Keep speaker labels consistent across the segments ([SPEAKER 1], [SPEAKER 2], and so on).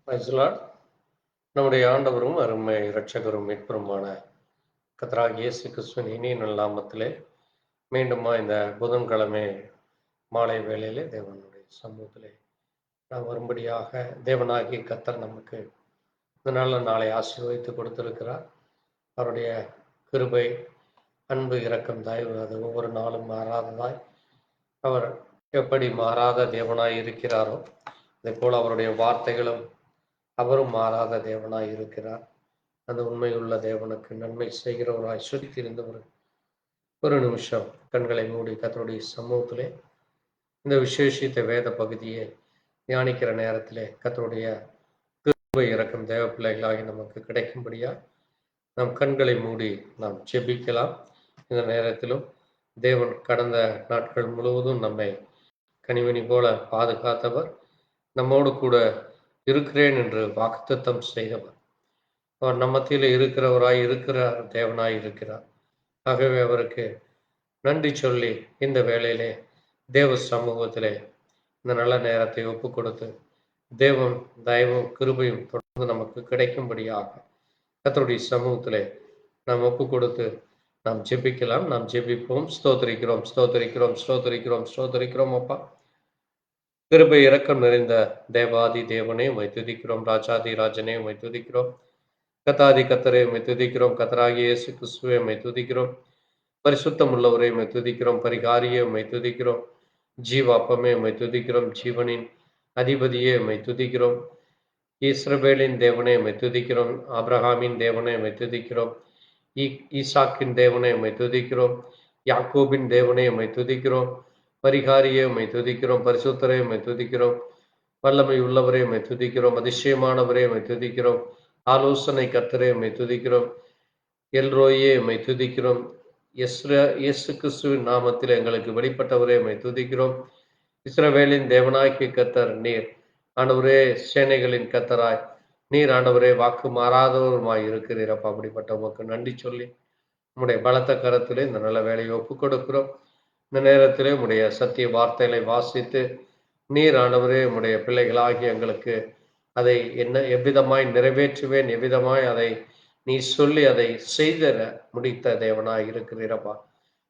[SPEAKER 1] Praise the Lord. நம்முடைய ஆண்டவரும் அருமை இரட்சகரும் மீட்பருமான கர்த்தராகிய இயேசு கிறிஸ்துவின் இனிய நாமத்திலே மீண்டுமா இந்த புதன்கிழமை மாலை வேளையிலே தேவனுடைய சமூகத்திலே நாம் வரும்படியாக தேவனாகிய கர்த்தர் நமக்கு இந்த நல்ல நாளை ஆசீர்வதித்து கொடுத்திருக்கிறார். அவருடைய கிருபை, அன்பு, இரக்கம், தயவு அது ஒவ்வொரு நாளும் மாறாததாய் அவர் எப்படி மாறாத தேவனாய் இருக்கிறாரோ அதே போல் அவருடைய வார்த்தைகளும் அவரும் மாறாத தேவனாய் இருக்கிறார். அந்த உண்மையுள்ள தேவனுக்கு நன்மை செய்கிறவராய் சுற்றியிருந்தவர் ஒரு நிமிஷம் கண்களை மூடி கர்த்தருடைய சமூகத்திலே இந்த விசேஷித்த வேத பகுதியை தியானிக்கிற நேரத்திலே கர்த்தருடைய கிருபை இரக்கம் தேவ பிள்ளைகளாகி நமக்கு கிடைக்கும்படியா நம் கண்களை மூடி நாம் ஜெபிக்கலாம். இந்த நேரத்திலும் தேவன் கடந்த நாட்கள் முழுவதும் நம்மை கனிமணி போல பாதுகாத்தவர், நம்மோடு கூட இருக்கிறேன் என்று வாக்குத்தத்தம் செய்தவர். அவர் நம்ம மத்தியில் இருக்கிறவராய் இருக்கிறார், தேவனாய் இருக்கிறார். ஆகவே அவருக்கு நன்றி சொல்லி இந்த வேளையிலே தேவ சமூகத்திலே இந்த நல்ல நேரத்தை ஒப்பு கொடுத்து தேவன் தயவும் கிருபையும் தொடர்ந்து நமக்கு கிடைக்கும்படியாக கர்த்தருடைய சமூகத்திலே நாம் ஒப்பு கொடுத்து நாம் ஜெபிக்கலாம். நாம் ஜெபிப்போம். ஸ்தோத்திரிக்கிறோம், ஸ்தோத்திரிக்கிறோம், ஸ்தோத்திரிக்கிறோம், ஸ்தோத்திரிக்கிறோம். அப்பா, கிருபை இரக்கம் நிறைந்த தேவாதி தேவனே உம்மை துதிக்கிறோம். ராஜாதி ராஜனே உம்மை துதிக்கிறோம். கத்தாதி கத்தரே உம்மை துதிக்கிறோம். கத்தராகிய இயேசு கிறிஸ்துவே உம்மை துதிக்கிறோம். பரிசுத்தம் உள்ளவரே உம்மை துதிக்கிறோம். பரிகாரியே உம்மை துதிக்கிறோம். ஜீவாப்பமே உம்மை துதிக்கிறோம். ஜீவனின் அதிபதியே உம்மை துதிக்கிறோம். இஸ்ரவேலின் தேவனே உம்மை துதிக்கிறோம். ஆபிரகாமின் தேவனே உம்மை துதிக்கிறோம். ஈசாக்கின் தேவனே உம்மை துதிக்கிறோம். யாக்கோபின் தேவனே உம்மை துதிக்கிறோம். பரிகாரியே உம்மை துதிக்கிறோம். பரிசுத்தரே உம்மை துதிக்கிறோம். வல்லமை உள்ளவரே உம்மை துதிக்கிறோம். அதிசயமானவரே உம்மை துதிக்கிறோம். ஆலோசனை கர்த்தரே உம்மை துதிக்கிறோம். எல்ரோயே உம்மை துதிக்கிறோம். இயேசு கிறிஸ்துவின் நாமத்தில் எங்களுக்கு வெளிப்பட்டவரே உம்மை துதிக்கிறோம். இஸ்ரவேலின் தேவனாகிய கர்த்தர் நீர். ஆண்டவரே, சேனைகளின் கர்த்தராய் நீர் ஆண்டவரே வாக்கு மாறாதவருமாய் இருக்கிறீரப்பா. அப்படிப்பட்ட உமக்கு நன்றி சொல்லி உம்முடைய பலத்த கரத்திலே இந்த நல்ல வேலையை ஒப்புக் கொடுக்கிறோம். இந்த நேரத்திலே உம்முடைய சத்திய வார்த்தைகளை வாசித்து நீர் ஆண்டவரே உம்முடைய பிள்ளைகளாகி எங்களுக்கு அதை எவ்விதமாய் நிறைவேற்றுவேன், எவ்விதமாய் அதை நீ சொல்லி அதை செய்தர முடித்த தேவனாய் இருக்கிறீரப்பா.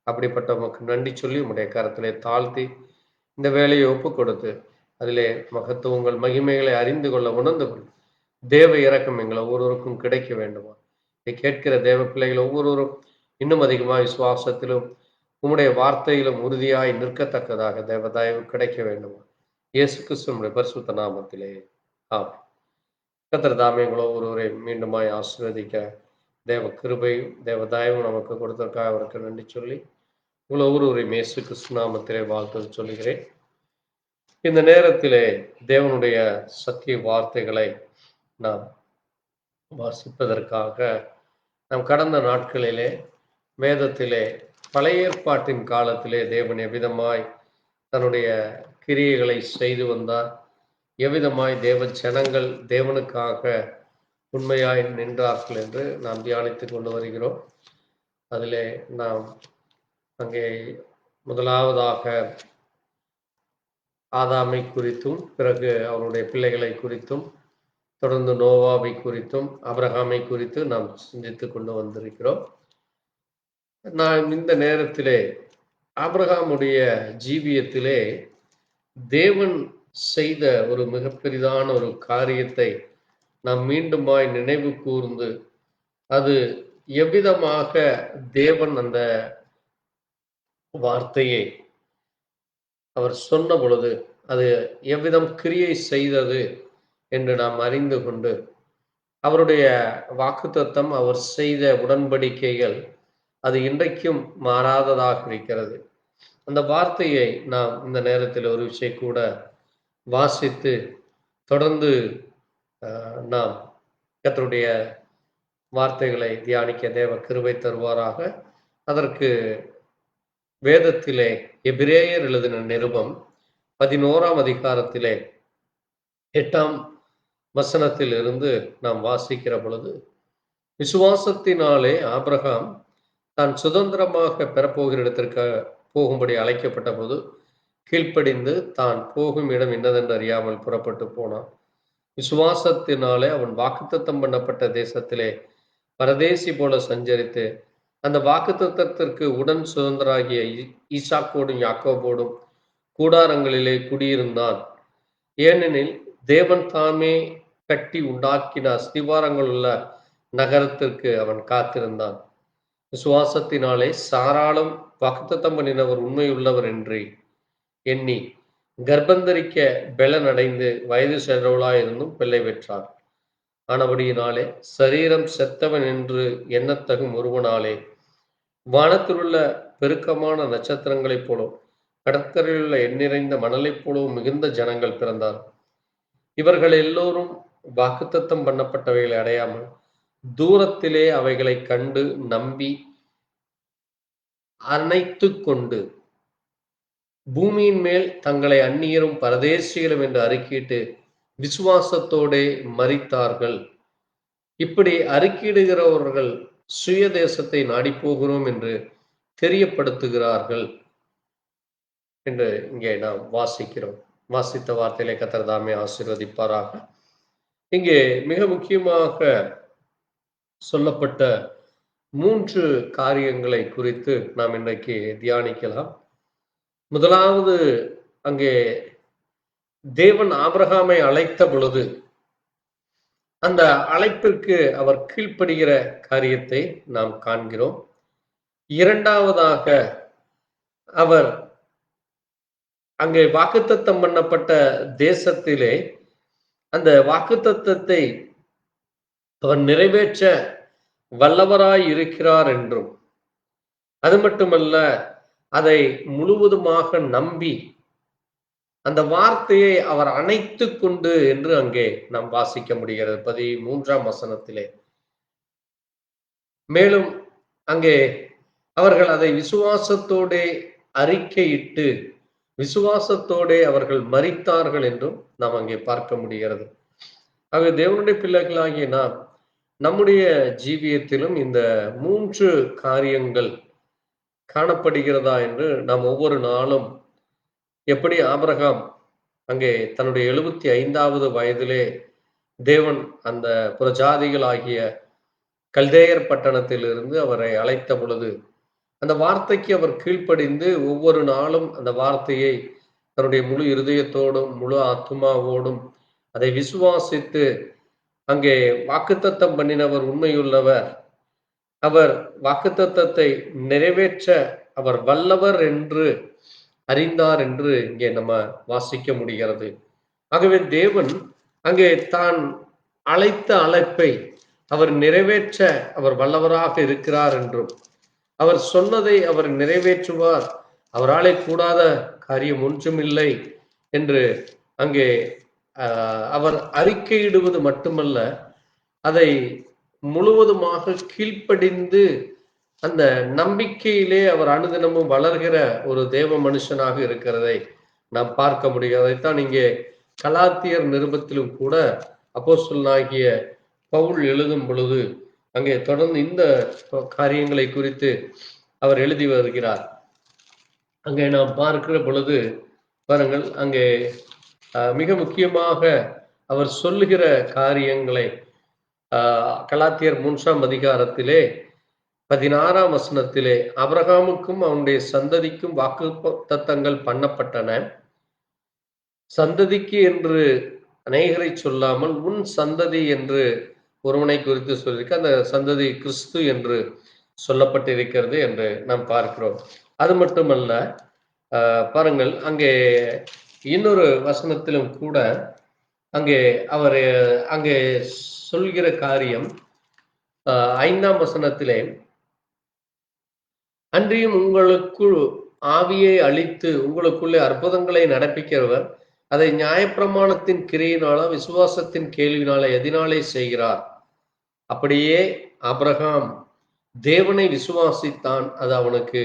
[SPEAKER 1] அப்படிப்பட்ட உமக்கு நன்றி சொல்லி உம்முடைய கரத்திலே தாழ்த்தி இந்த வேலையை ஒப்பு கொடுத்து அதிலே மகத்துவங்கள் மகிமைகளை அறிந்து கொள்ள உணர்ந்து கொள்ள தேவ இரக்கம் எங்களை ஒவ்வொருவருக்கும் கிடைக்க வேண்டுமா. இதை கேட்கிற தேவ பிள்ளைகள் ஒவ்வொருவரும் இன்னும் அதிகமாக விசுவாசத்திலும் உம்முடைய வார்த்தையிலும் உறுதியாய் நிற்கத்தக்கதாக தேவ தயவு கிடைக்க வேண்டுமா. இயேசு கிறிஸ்துவினுடைய பரிசுத்த நாமத்திலே ஆமென். கர்த்தர் தாமே எங்களை ஒவ்வொருவரை மீண்டுமாய் ஆசீர்வதிக்க தேவ கிருபையும் தேவ தயவும் நமக்கு கொடுத்ததற்காக அவருக்கு நன்றி சொல்லி உங்களை ஒவ்வொருவரையும் இயேசு கிறிஸ்து நாமத்திலே வாழ்த்து சொல்லுகிறேன். இந்த நேரத்திலே தேவனுடைய சத்திய வார்த்தைகளை நாம் வாசிப்பதற்காக நாம் கடந்த நாட்களிலே வேதத்திலே பழைய ஏற்பாட்டின் காலத்திலே தேவன் எவ்விதமாய் தன்னுடைய கிரியைகளை செய்து வந்தார், எவ்விதமாய் தேவ ஜனங்கள் தேவனுக்காக உண்மையாய் நின்றார்கள் என்று நாம் தியானித்துக் கொண்டு வருகிறோம். அதிலே நாம் அங்கே முதலாவதாக ஆதாமை குறித்தும் பிறகு அவருடைய பிள்ளைகளை குறித்தும் தொடர்ந்து நோவாவை குறித்தும் ஆபிரகாமை குறித்து நாம் சிந்தித்து கொண்டு வந்திருக்கிறோம். நான் இந்த நேரத்திலே ஆபிரகாமுடைய ஜீவியத்திலே தேவன் செய்த ஒரு மிகப்பெரிதான ஒரு காரியத்தை நாம் மீண்டுமாய் நினைவு கூர்ந்து அது எவ்விதமாக தேவன் அந்த வார்த்தையை அவர் சொன்ன பொழுது அது எவ்விதம் கிரியை செய்தது என்று நாம் அறிந்து கொண்டு அவருடைய வாக்குத்தத்தம் அவர் செய்த உடன்படிக்கைகள் அது இன்றைக்கும் மாறாததாக இருக்கிறது. அந்த வார்த்தையை நாம் இந்த நேரத்தில் ஒரு விஷயம் கூட வாசித்து தொடர்ந்து நாம் கர்த்தருடைய வார்த்தைகளை தியானிக்க தேவ கிருபை தருவாராக. அதற்கு வேதத்திலே எபிரேயர் எழுதின நிருபம் 11ஆம் அதிகாரத்திலே 8ஆம் வசனத்தில் இருந்து நாம் வாசிக்கிற பொழுது, விசுவாசத்தினாலே ஆபிரகாம் தான் சுதந்திரமாக பெறப்போகிற இடத்திற்கு போகும்படி அழைக்கப்பட்ட போது கீழ்ப்படிந்து தான் போகும் இடம் இன்னதென்று அறியாமல் புறப்பட்டு போனான். விசுவாசத்தினாலே அவன் வாக்குத்தத்தம் பண்ணப்பட்ட தேசத்திலே பரதேசி போல சஞ்சரித்து அந்த வாக்குத்தத்தத்திற்கு உடன் சுதந்திராகிய ஈசாக்கோடும் யாக்கோபோடும் கூடாரங்களிலே குடியிருந்தான். ஏனெனில் தேவன் தாமே கட்டி உண்டாக்கின அஸ்திவாரங்கள் உள்ள நகரத்திற்கு அவன் காத்திருந்தான். விசுவாசத்தினாலே சாராளும் வாக்குத்தத்தம் பண்ணினவர் உண்மையுள்ளவர் என்று எண்ணி கர்ப்பந்தரிக்க பெலனடைந்து வயது சென்றவளாயிருந்தும் பிள்ளை பெற்றார். ஆனபடியினாலே சரீரம் செத்தவன் என்று எண்ணத்தகும் ஒருவனாலே வானத்திலுள்ள பெருக்கமான நட்சத்திரங்களைப் போலவும் கடற்கரையிலுள்ள எண்ணிறைந்த மணலைப் போலவும் மிகுந்த ஜனங்கள் பிறந்தார். இவர்கள் எல்லோரும் வாக்குத்தத்தம் பண்ணப்பட்டவைகளை அடையாமல் தூரத்திலே அவைகளை கண்டு நம்பி அணைத்து கொண்டு பூமியின் மேல் தங்களை அந்நியரும் பரதேசிகளும் என்று அறிக்கையிட்டு விசுவாசத்தோடே மரித்தார்கள். இப்படி அறிக்கையிடுகிறவர்கள் சுய தேசத்தை நாடி போகிறோம் என்று தெரியப்படுத்துகிறார்கள் என்று இங்கே நாம் வாசிக்கிறோம். வாசித்த வார்த்தையிலே கர்த்தர் தாமே ஆசீர்வதிப்பாராக. இங்கே மிக முக்கியமாக சொல்லப்பட்ட 3 காரியங்களை குறித்து நாம் இன்றைக்கு தியானிக்கலாம். முதலாவது, அங்கே தேவன் ஆபிரகாமை அழைத்த பொழுது அந்த அழைப்பிற்கு அவர் கீழ்ப்படுகிற காரியத்தை நாம் காண்கிறோம். இரண்டாவதாக, அவர் அங்கே வாக்குத்தத்தம் பண்ணப்பட்ட தேசத்திலே அந்த வாக்குத்தத்தத்தை அவர் நிறைவேற்ற வல்லவராய் இருக்கிறார் என்றும், அது மட்டுமல்ல, அதை முழுவதுமாக நம்பி அந்த வார்த்தையை அவர் அணைத்து கொண்டு என்று அங்கே நாம் வாசிக்க முடிகிறது 13ஆம் வசனத்திலே. மேலும் அங்கே அவர்கள் அதை விசுவாசத்தோடே அறிக்கையிட்டு விசுவாசத்தோடே அவர்கள் மரித்தார்கள் என்றும் நாம் அங்கே பார்க்க முடிகிறது. ஆக தேவனுடைய பிள்ளைகளாகிய நாம் நம்முடைய ஜீவியத்திலும் இந்த 3 காரியங்கள் காணப்படுகிறதா என்று நாம் ஒவ்வொரு நாளும், எப்படி ஆபிரகாம் அங்கே தன்னுடைய 75வது வயதிலே தேவன் அந்த புறஜாதிகள் ஆகிய கல்தேயர் பட்டணத்திலிருந்து அவரை அழைத்த பொழுது அந்த வார்த்தைக்கு அவர் கீழ்ப்படிந்து ஒவ்வொரு நாளும் அந்த வார்த்தையை தன்னுடைய முழு இருதயத்தோடும் முழு ஆத்துமாவோடும் அதை விசுவாசித்து அங்கே வாக்குத்தத்தம் பண்ணினவர் உண்மையுள்ளவர், அவர் வாக்குத்தத்தத்தை நிறைவேற்ற அவர் வல்லவர் என்று அறிந்தார் என்று இங்கே நம்ம வாசிக்க முடிகிறது. ஆகவே தேவன் அங்கே தான் அழைத்த அழைப்பை அவர் நிறைவேற்ற அவர் வல்லவராக இருக்கிறார் என்றும், அவர் சொன்னதை அவர் நிறைவேற்றுவார், அவராலே கூடாத காரியம் ஒன்றுமில்லை என்று அங்கே அவர் அறிக்கையிடுவது மட்டுமல்ல, அதை முழுவதுமாக கீழ்ப்படிந்து அந்த நம்பிக்கையிலே அவர் அனுதினமும் வளர்கிற ஒரு தேவ மனுஷனாக இருக்கிறதை நாம் பார்க்க முடியும். அதைத்தான் இங்கே கலாத்தியர் நிருபத்திலும் கூட அப்போஸ்தலனாகிய பவுல் எழுதும் பொழுது அங்கே தொடர்ந்து இந்த காரியங்களை குறித்து அவர் எழுதி வருகிறார். அங்கே நாம் பார்க்கிற பொழுது பாருங்கள், அங்கே மிக முக்கியமாக அவர் சொல்லுகிற காரியங்களை கலாத்தியர் 3ஆம் அதிகாரத்திலே 16ஆம் வசனத்திலே, ஆபிரகாமுக்கும் அவனுடைய சந்ததிக்கும் வாக்குத்தத்தங்கள் பண்ணப்பட்டன. சந்ததிக்கு என்று அநேகரை சொல்லாமல் உன் சந்ததி என்று ஒருவனை குறித்து சொல்லியிருக்க, அந்த சந்ததி கிறிஸ்து என்று சொல்லப்பட்டிருக்கிறது என்று நாம் பார்க்கிறோம். அது மட்டுமல்ல, பாருங்கள், அங்கே இன்னொரு வசனத்திலும் கூட அங்கே அவர் அங்கே சொல்கிற காரியம் 5ஆம் வசனத்திலே, அன்றியும் உங்களுக்குள் ஆவியை அளித்து உங்களுக்குள்ளே அற்புதங்களை நடப்பிக்கிறவர் அதை நியாயப்பிரமாணத்தின் கிரியினால விசுவாசத்தின் கேள்வினால எதினாலே செய்கிறார். அப்படியே ஆபிரகாம் தேவனை விசுவாசித்தான், அது அவனுக்கு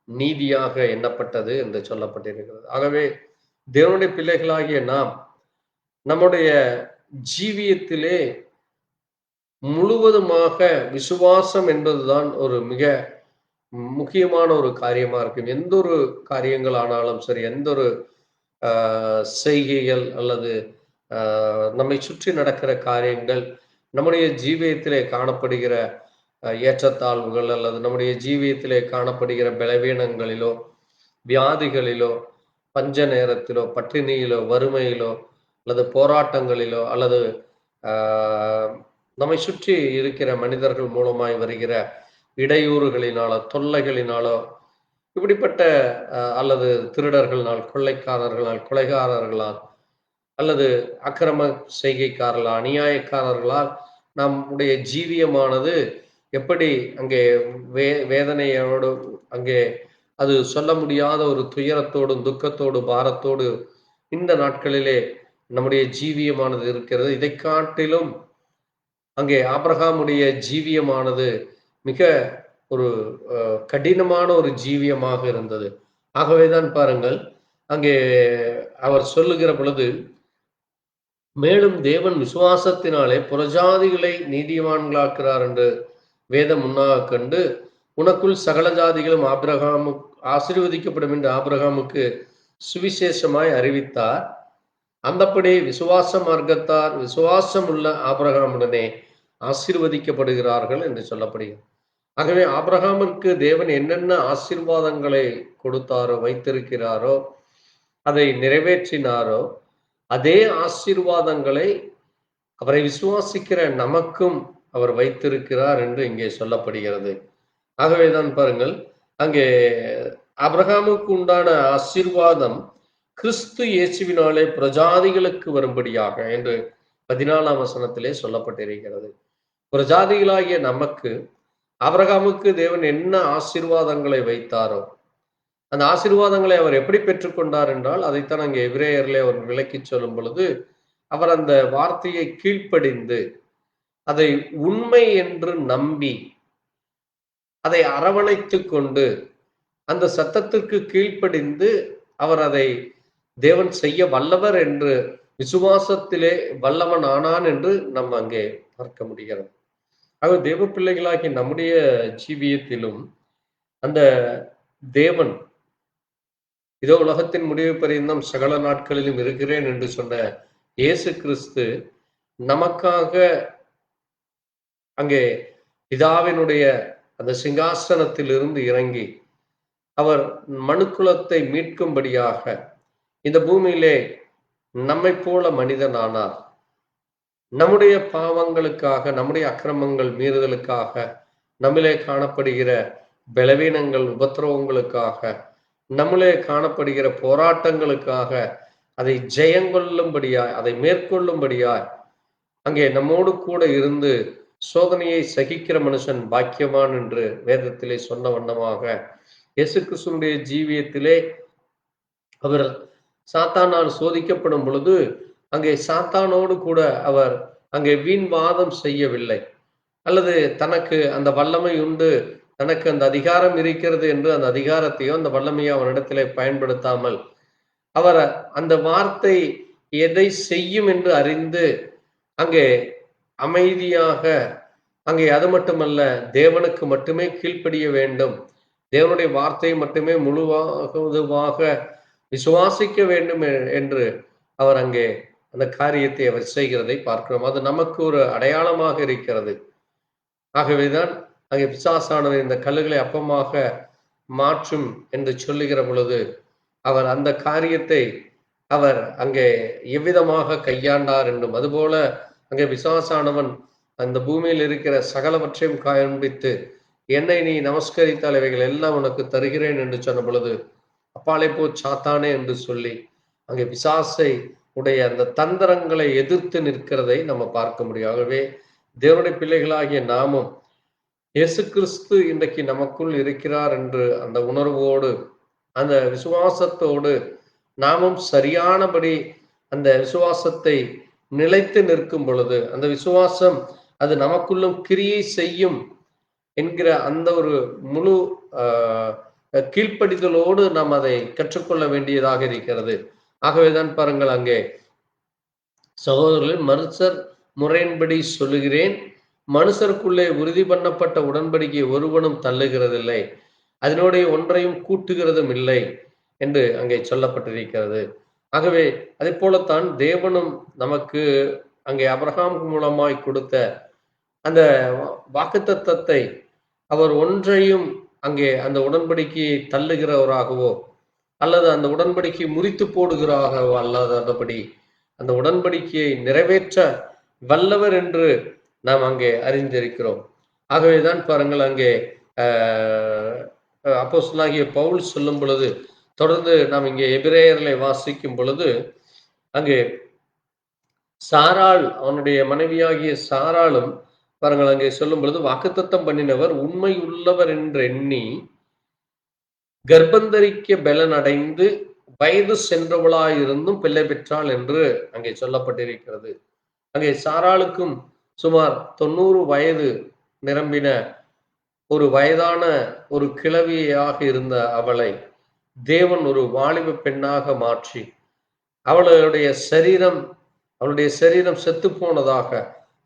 [SPEAKER 1] நீதியாக எண்ணப்பட்டது என்று சொல்லப்பட்டிருக்கிறது. ஆகவே தேவனுடைய பிள்ளைகளாகிய நாம் நம்முடைய ஜீவியத்திலே முழுவதுமாக விசுவாசம் என்பதுதான் ஒரு மிக முக்கியமான ஒரு காரியமா இருக்கும். எந்த ஒரு காரியங்கள் ஆனாலும் சரி, எந்த ஒரு செய்கைகள் அல்லது நம்மை சுற்றி நடக்கிற காரியங்கள், நம்முடைய ஜீவியத்திலே காணப்படுகிற ஏற்றத்தாழ்வுகள், அல்லது நம்முடைய ஜீவியத்திலே காணப்படுகிற பலவீனங்களிலோ, வியாதிகளிலோ, பஞ்ச நேரத்திலோ, பட்டினியிலோ, வறுமையிலோ, அல்லது போராட்டங்களிலோ, அல்லது நம்மை சுற்றி இருக்கிற மனிதர்கள் மூலமாய் வருகிற இடையூறுகளினாலோ, தொல்லைகளினாலோ, இப்படிப்பட்ட அல்லது திருடர்களால், கொள்ளைக்காரர்களால், கொலைகாரர்களால், அல்லது அக்கிரம செய்கைக்காரர்களால், அநியாயக்காரர்களால் நம்முடைய ஜீவியமானது எப்படி அங்கே வேதனையோடு, அங்கே அது சொல்ல முடியாத ஒரு துயரத்தோடும், துக்கத்தோடு, பாரத்தோடு இந்த நாட்களிலே நம்முடைய ஜீவியமானது இருக்கிறது. இதை காட்டிலும் அங்கே ஆபிரகாமுடைய ஜீவியமானது மிக ஒரு கடினமான ஒரு ஜீவியமாக இருந்தது. ஆகவேதான் பாருங்கள், அங்கே அவர் சொல்லுகிற பொழுது, மேலும் தேவன் விசுவாசத்தினாலே புறஜாதிகளை நீதிமான்களாக்கிறார் என்று வேதம் முன்னாக கண்டு, உனக்குள் சகல ஜாதிகளும் ஆசீர்வதிக்கப்படும் என்று ஆபிரகாமுக்கு சுவிசேஷமாய் அறிவித்தார். அந்தப்படி விசுவாச மார்க்கத்தார் விசுவாசம் உள்ள ஆபிரகாமுடனே ஆசீர்வதிக்கப்படுகிறார்கள் என்று சொல்லப்படுகிறது. ஆகவே ஆபிரகாமிற்கு தேவன் என்னென்ன ஆசீர்வாதங்களை கொடுத்தாரோ, வைத்திருக்கிறாரோ, அதை நிறைவேற்றினாரோ, அதே ஆசீர்வாதங்களை அவரை விசுவாசிக்கிற நமக்கும் அவர் வைத்திருக்கிறார் என்று இங்கே சொல்லப்படுகிறது. ஆகவேதான் பாருங்கள், அங்கே ஆபிரகாமுக்கு உண்டான ஆசீர்வாதம் கிறிஸ்து இயேசுவினாலே பிரஜாதிகளுக்கு வரும்படியாக என்று 14ஆம் வசனத்திலே சொல்லப்பட்டிருக்கிறது. பிரஜாதிகளாகிய நமக்கு ஆபிரகாமுக்கு தேவன் என்ன ஆசீர்வாதங்களை வைத்தாரோ, அந்த ஆசீர்வாதங்களை அவர் எப்படி பெற்றுக்கொண்டார் என்றால், அதைத்தான் அங்கே எபிரேயர்லே அவர் விளக்கி சொல்லும் பொழுது, அவர் அந்த வார்த்தையை கீழ்ப்படிந்து, அதை உண்மை என்று நம்பி, அதை அரவணைத்து கொண்டு, அந்த சத்தத்திற்கு கீழ்ப்படிந்து அவர் அதை தேவன் செய்ய வல்லவர் என்று விசுவாசத்திலே வல்லவன் ஆனான் என்று நம்ம அங்கே பார்க்க முடிகிறது. ஆக தேவ பிள்ளைகளாகி நம்முடைய ஜீவியத்திலும் அந்த தேவன் இதோ உலகத்தின் முடிவு பரியந்தம் சகல நாட்களிலும் இருக்கிறேன் என்று சொன்ன இயேசு கிறிஸ்து நமக்காக அங்கே பிதாவினுடைய அந்த சிங்காசனத்தில் இருந்து இறங்கி அவர் மனுக்குலத்தை மீட்கும்படியாக இந்த பூமியிலே நம்மை போல மனிதனானார். நம்முடைய பாவங்களுக்காக, நம்முடைய அக்கிரமங்கள் மீறுதலுக்காக, நம்மிலே காணப்படுகிற பலவீனங்கள் உபத்திரவங்களுக்காக, நம்மிலே காணப்படுகிற போராட்டங்களுக்காக அதை ஜெயங்கொள்ளும்படியாய், அதை மேற்கொள்ளும்படியாய் அங்கே நம்மோடு கூட இருந்து சோதனையை சகிக்கிற மனுஷன் பாக்கியவான் என்று வேதத்திலே சொன்ன வண்ணமாக இயேசு கிறிஸ்துவினுடைய ஜீவியத்திலே அவர் சாத்தானால் சோதிக்கப்படும் பொழுது அங்கே சாத்தானோடு கூட அவர் அங்கே வீண் வாதம் செய்யவில்லை, அல்லது தனக்கு அந்த வல்லமை உண்டு, தனக்கு அந்த அதிகாரம் இருக்கிறது என்று அந்த அதிகாரத்தையோ அந்த வல்லமையோ அவனிடத்திலே பயன்படுத்தாமல் அவர் அந்த வார்த்தை எதை செய்யும் என்று அறிந்து அங்கே அமைதியாக, அங்கே அது மட்டுமல்ல, தேவனுக்கு மட்டுமே கீழ்ப்படிய வேண்டும், தேவனுடைய வார்த்தையை மட்டுமே முழுவதுமாக விசுவாசிக்க வேண்டும் என்று அவர் அங்கே அந்த காரியத்தை அவர் செய்கிறதை பார்க்கிறோம். அது நமக்கு ஒரு அடையாளமாக இருக்கிறது. ஆகவேதான் அங்கே பிசாசானவர் இந்த கல்லுகளை அப்பமாக மாற்றும் என்று சொல்லுகிற பொழுது அவர் அந்த காரியத்தை அவர் அங்கே எவ்விதமாக கையாண்டார் என்றும், அதுபோல அங்கே பிசாசானவன் அந்த பூமியில் இருக்கிற சகலவற்றையும் காண்பித்து என்னை நீ நமஸ்கரித்தால் இவைகள் எல்லாம் உனக்கு தருகிறேன் என்று சொன்ன பொழுது அப்பாலே போ சாத்தானே என்று சொல்லி அங்கே பிசாசை உடைய அந்த தந்திரங்களை எதிர்த்து நிற்கிறதை நம்ம பார்க்க முடியும். ஆகவே தேவனுடைய பிள்ளைகளாகிய நாமும் இயேசு கிறிஸ்து இன்றைக்கு நமக்குள் இருக்கிறார் என்று அந்த உணர்வோடு, அந்த விசுவாசத்தோடு நாமும் சரியானபடி அந்த விசுவாசத்தை நிலைத்து நிற்கும் பொழுது, அந்த விசுவாசம் அது நமக்குள்ளும் கிரியை செய்யும் என்கிற அந்த ஒரு முழு கீழ்ப்படிதலோடு நாம் அதை கற்றுக்கொள்ள வேண்டியதாக இருக்கிறது. ஆகவேதான் பாருங்கள், அங்கே சகோதரர்கள், மனுஷர் முறையின்படி சொல்லுகிறேன், மனுஷருக்குள்ளே உறுதி பண்ணப்பட்ட உடன்படிக்கை ஒருவனும் தள்ளுகிறதில்லை, அதனுடைய ஒன்றையும் கூட்டுகிறதும் இல்லை என்று அங்கே சொல்லப்பட்டிருக்கிறது. ஆகவே அதே போலத்தான் தேவனும் நமக்கு அங்கே ஆபிரகாம் மூலமாய் கொடுத்த அந்த வாக்குத்தத்தத்தை அவர் ஒன்றையும் அங்கே அந்த உடன்படிக்கையை தள்ளுகிறவராகவோ அல்லது அந்த உடன்படிக்கை முறித்து போடுகிறாகவோ அல்லாதபடி அந்த உடன்படிக்கையை நிறைவேற்ற வல்லவர் என்று நாம் அங்கே அறிந்திருக்கிறோம். ஆகவேதான் பாருங்கள், அங்கே அப்போஸ்தலனாகிய பவுல் சொல்லும் பொழுது, தொடர்ந்து நாம் இங்கே எபிரேயர்களை வாசிக்கும் பொழுது, அங்கே சாராள் அவனுடைய மனைவியாகிய சாராளும் பாருங்கள் அங்கே சொல்லும் பொழுது, வாக்குத்தத்தம் பண்ணினவர் உண்மை உள்ளவர் என்று எண்ணி கர்ப்பந்தரிக்க பலன் அடைந்து வயது சென்றவளாயிருந்தும் பிள்ளை பெற்றாள் என்று அங்கே சொல்லப்பட்டிருக்கிறது. அங்கே சாராளுக்கும் சுமார் 90 வயது நிரம்பின ஒரு வயதான ஒரு கிழவியாக இருந்த அவளை தேவன் ஒரு வாலிப பெண்ணாக மாற்றி அவளுடைய சரீரம் செத்து போனதாக,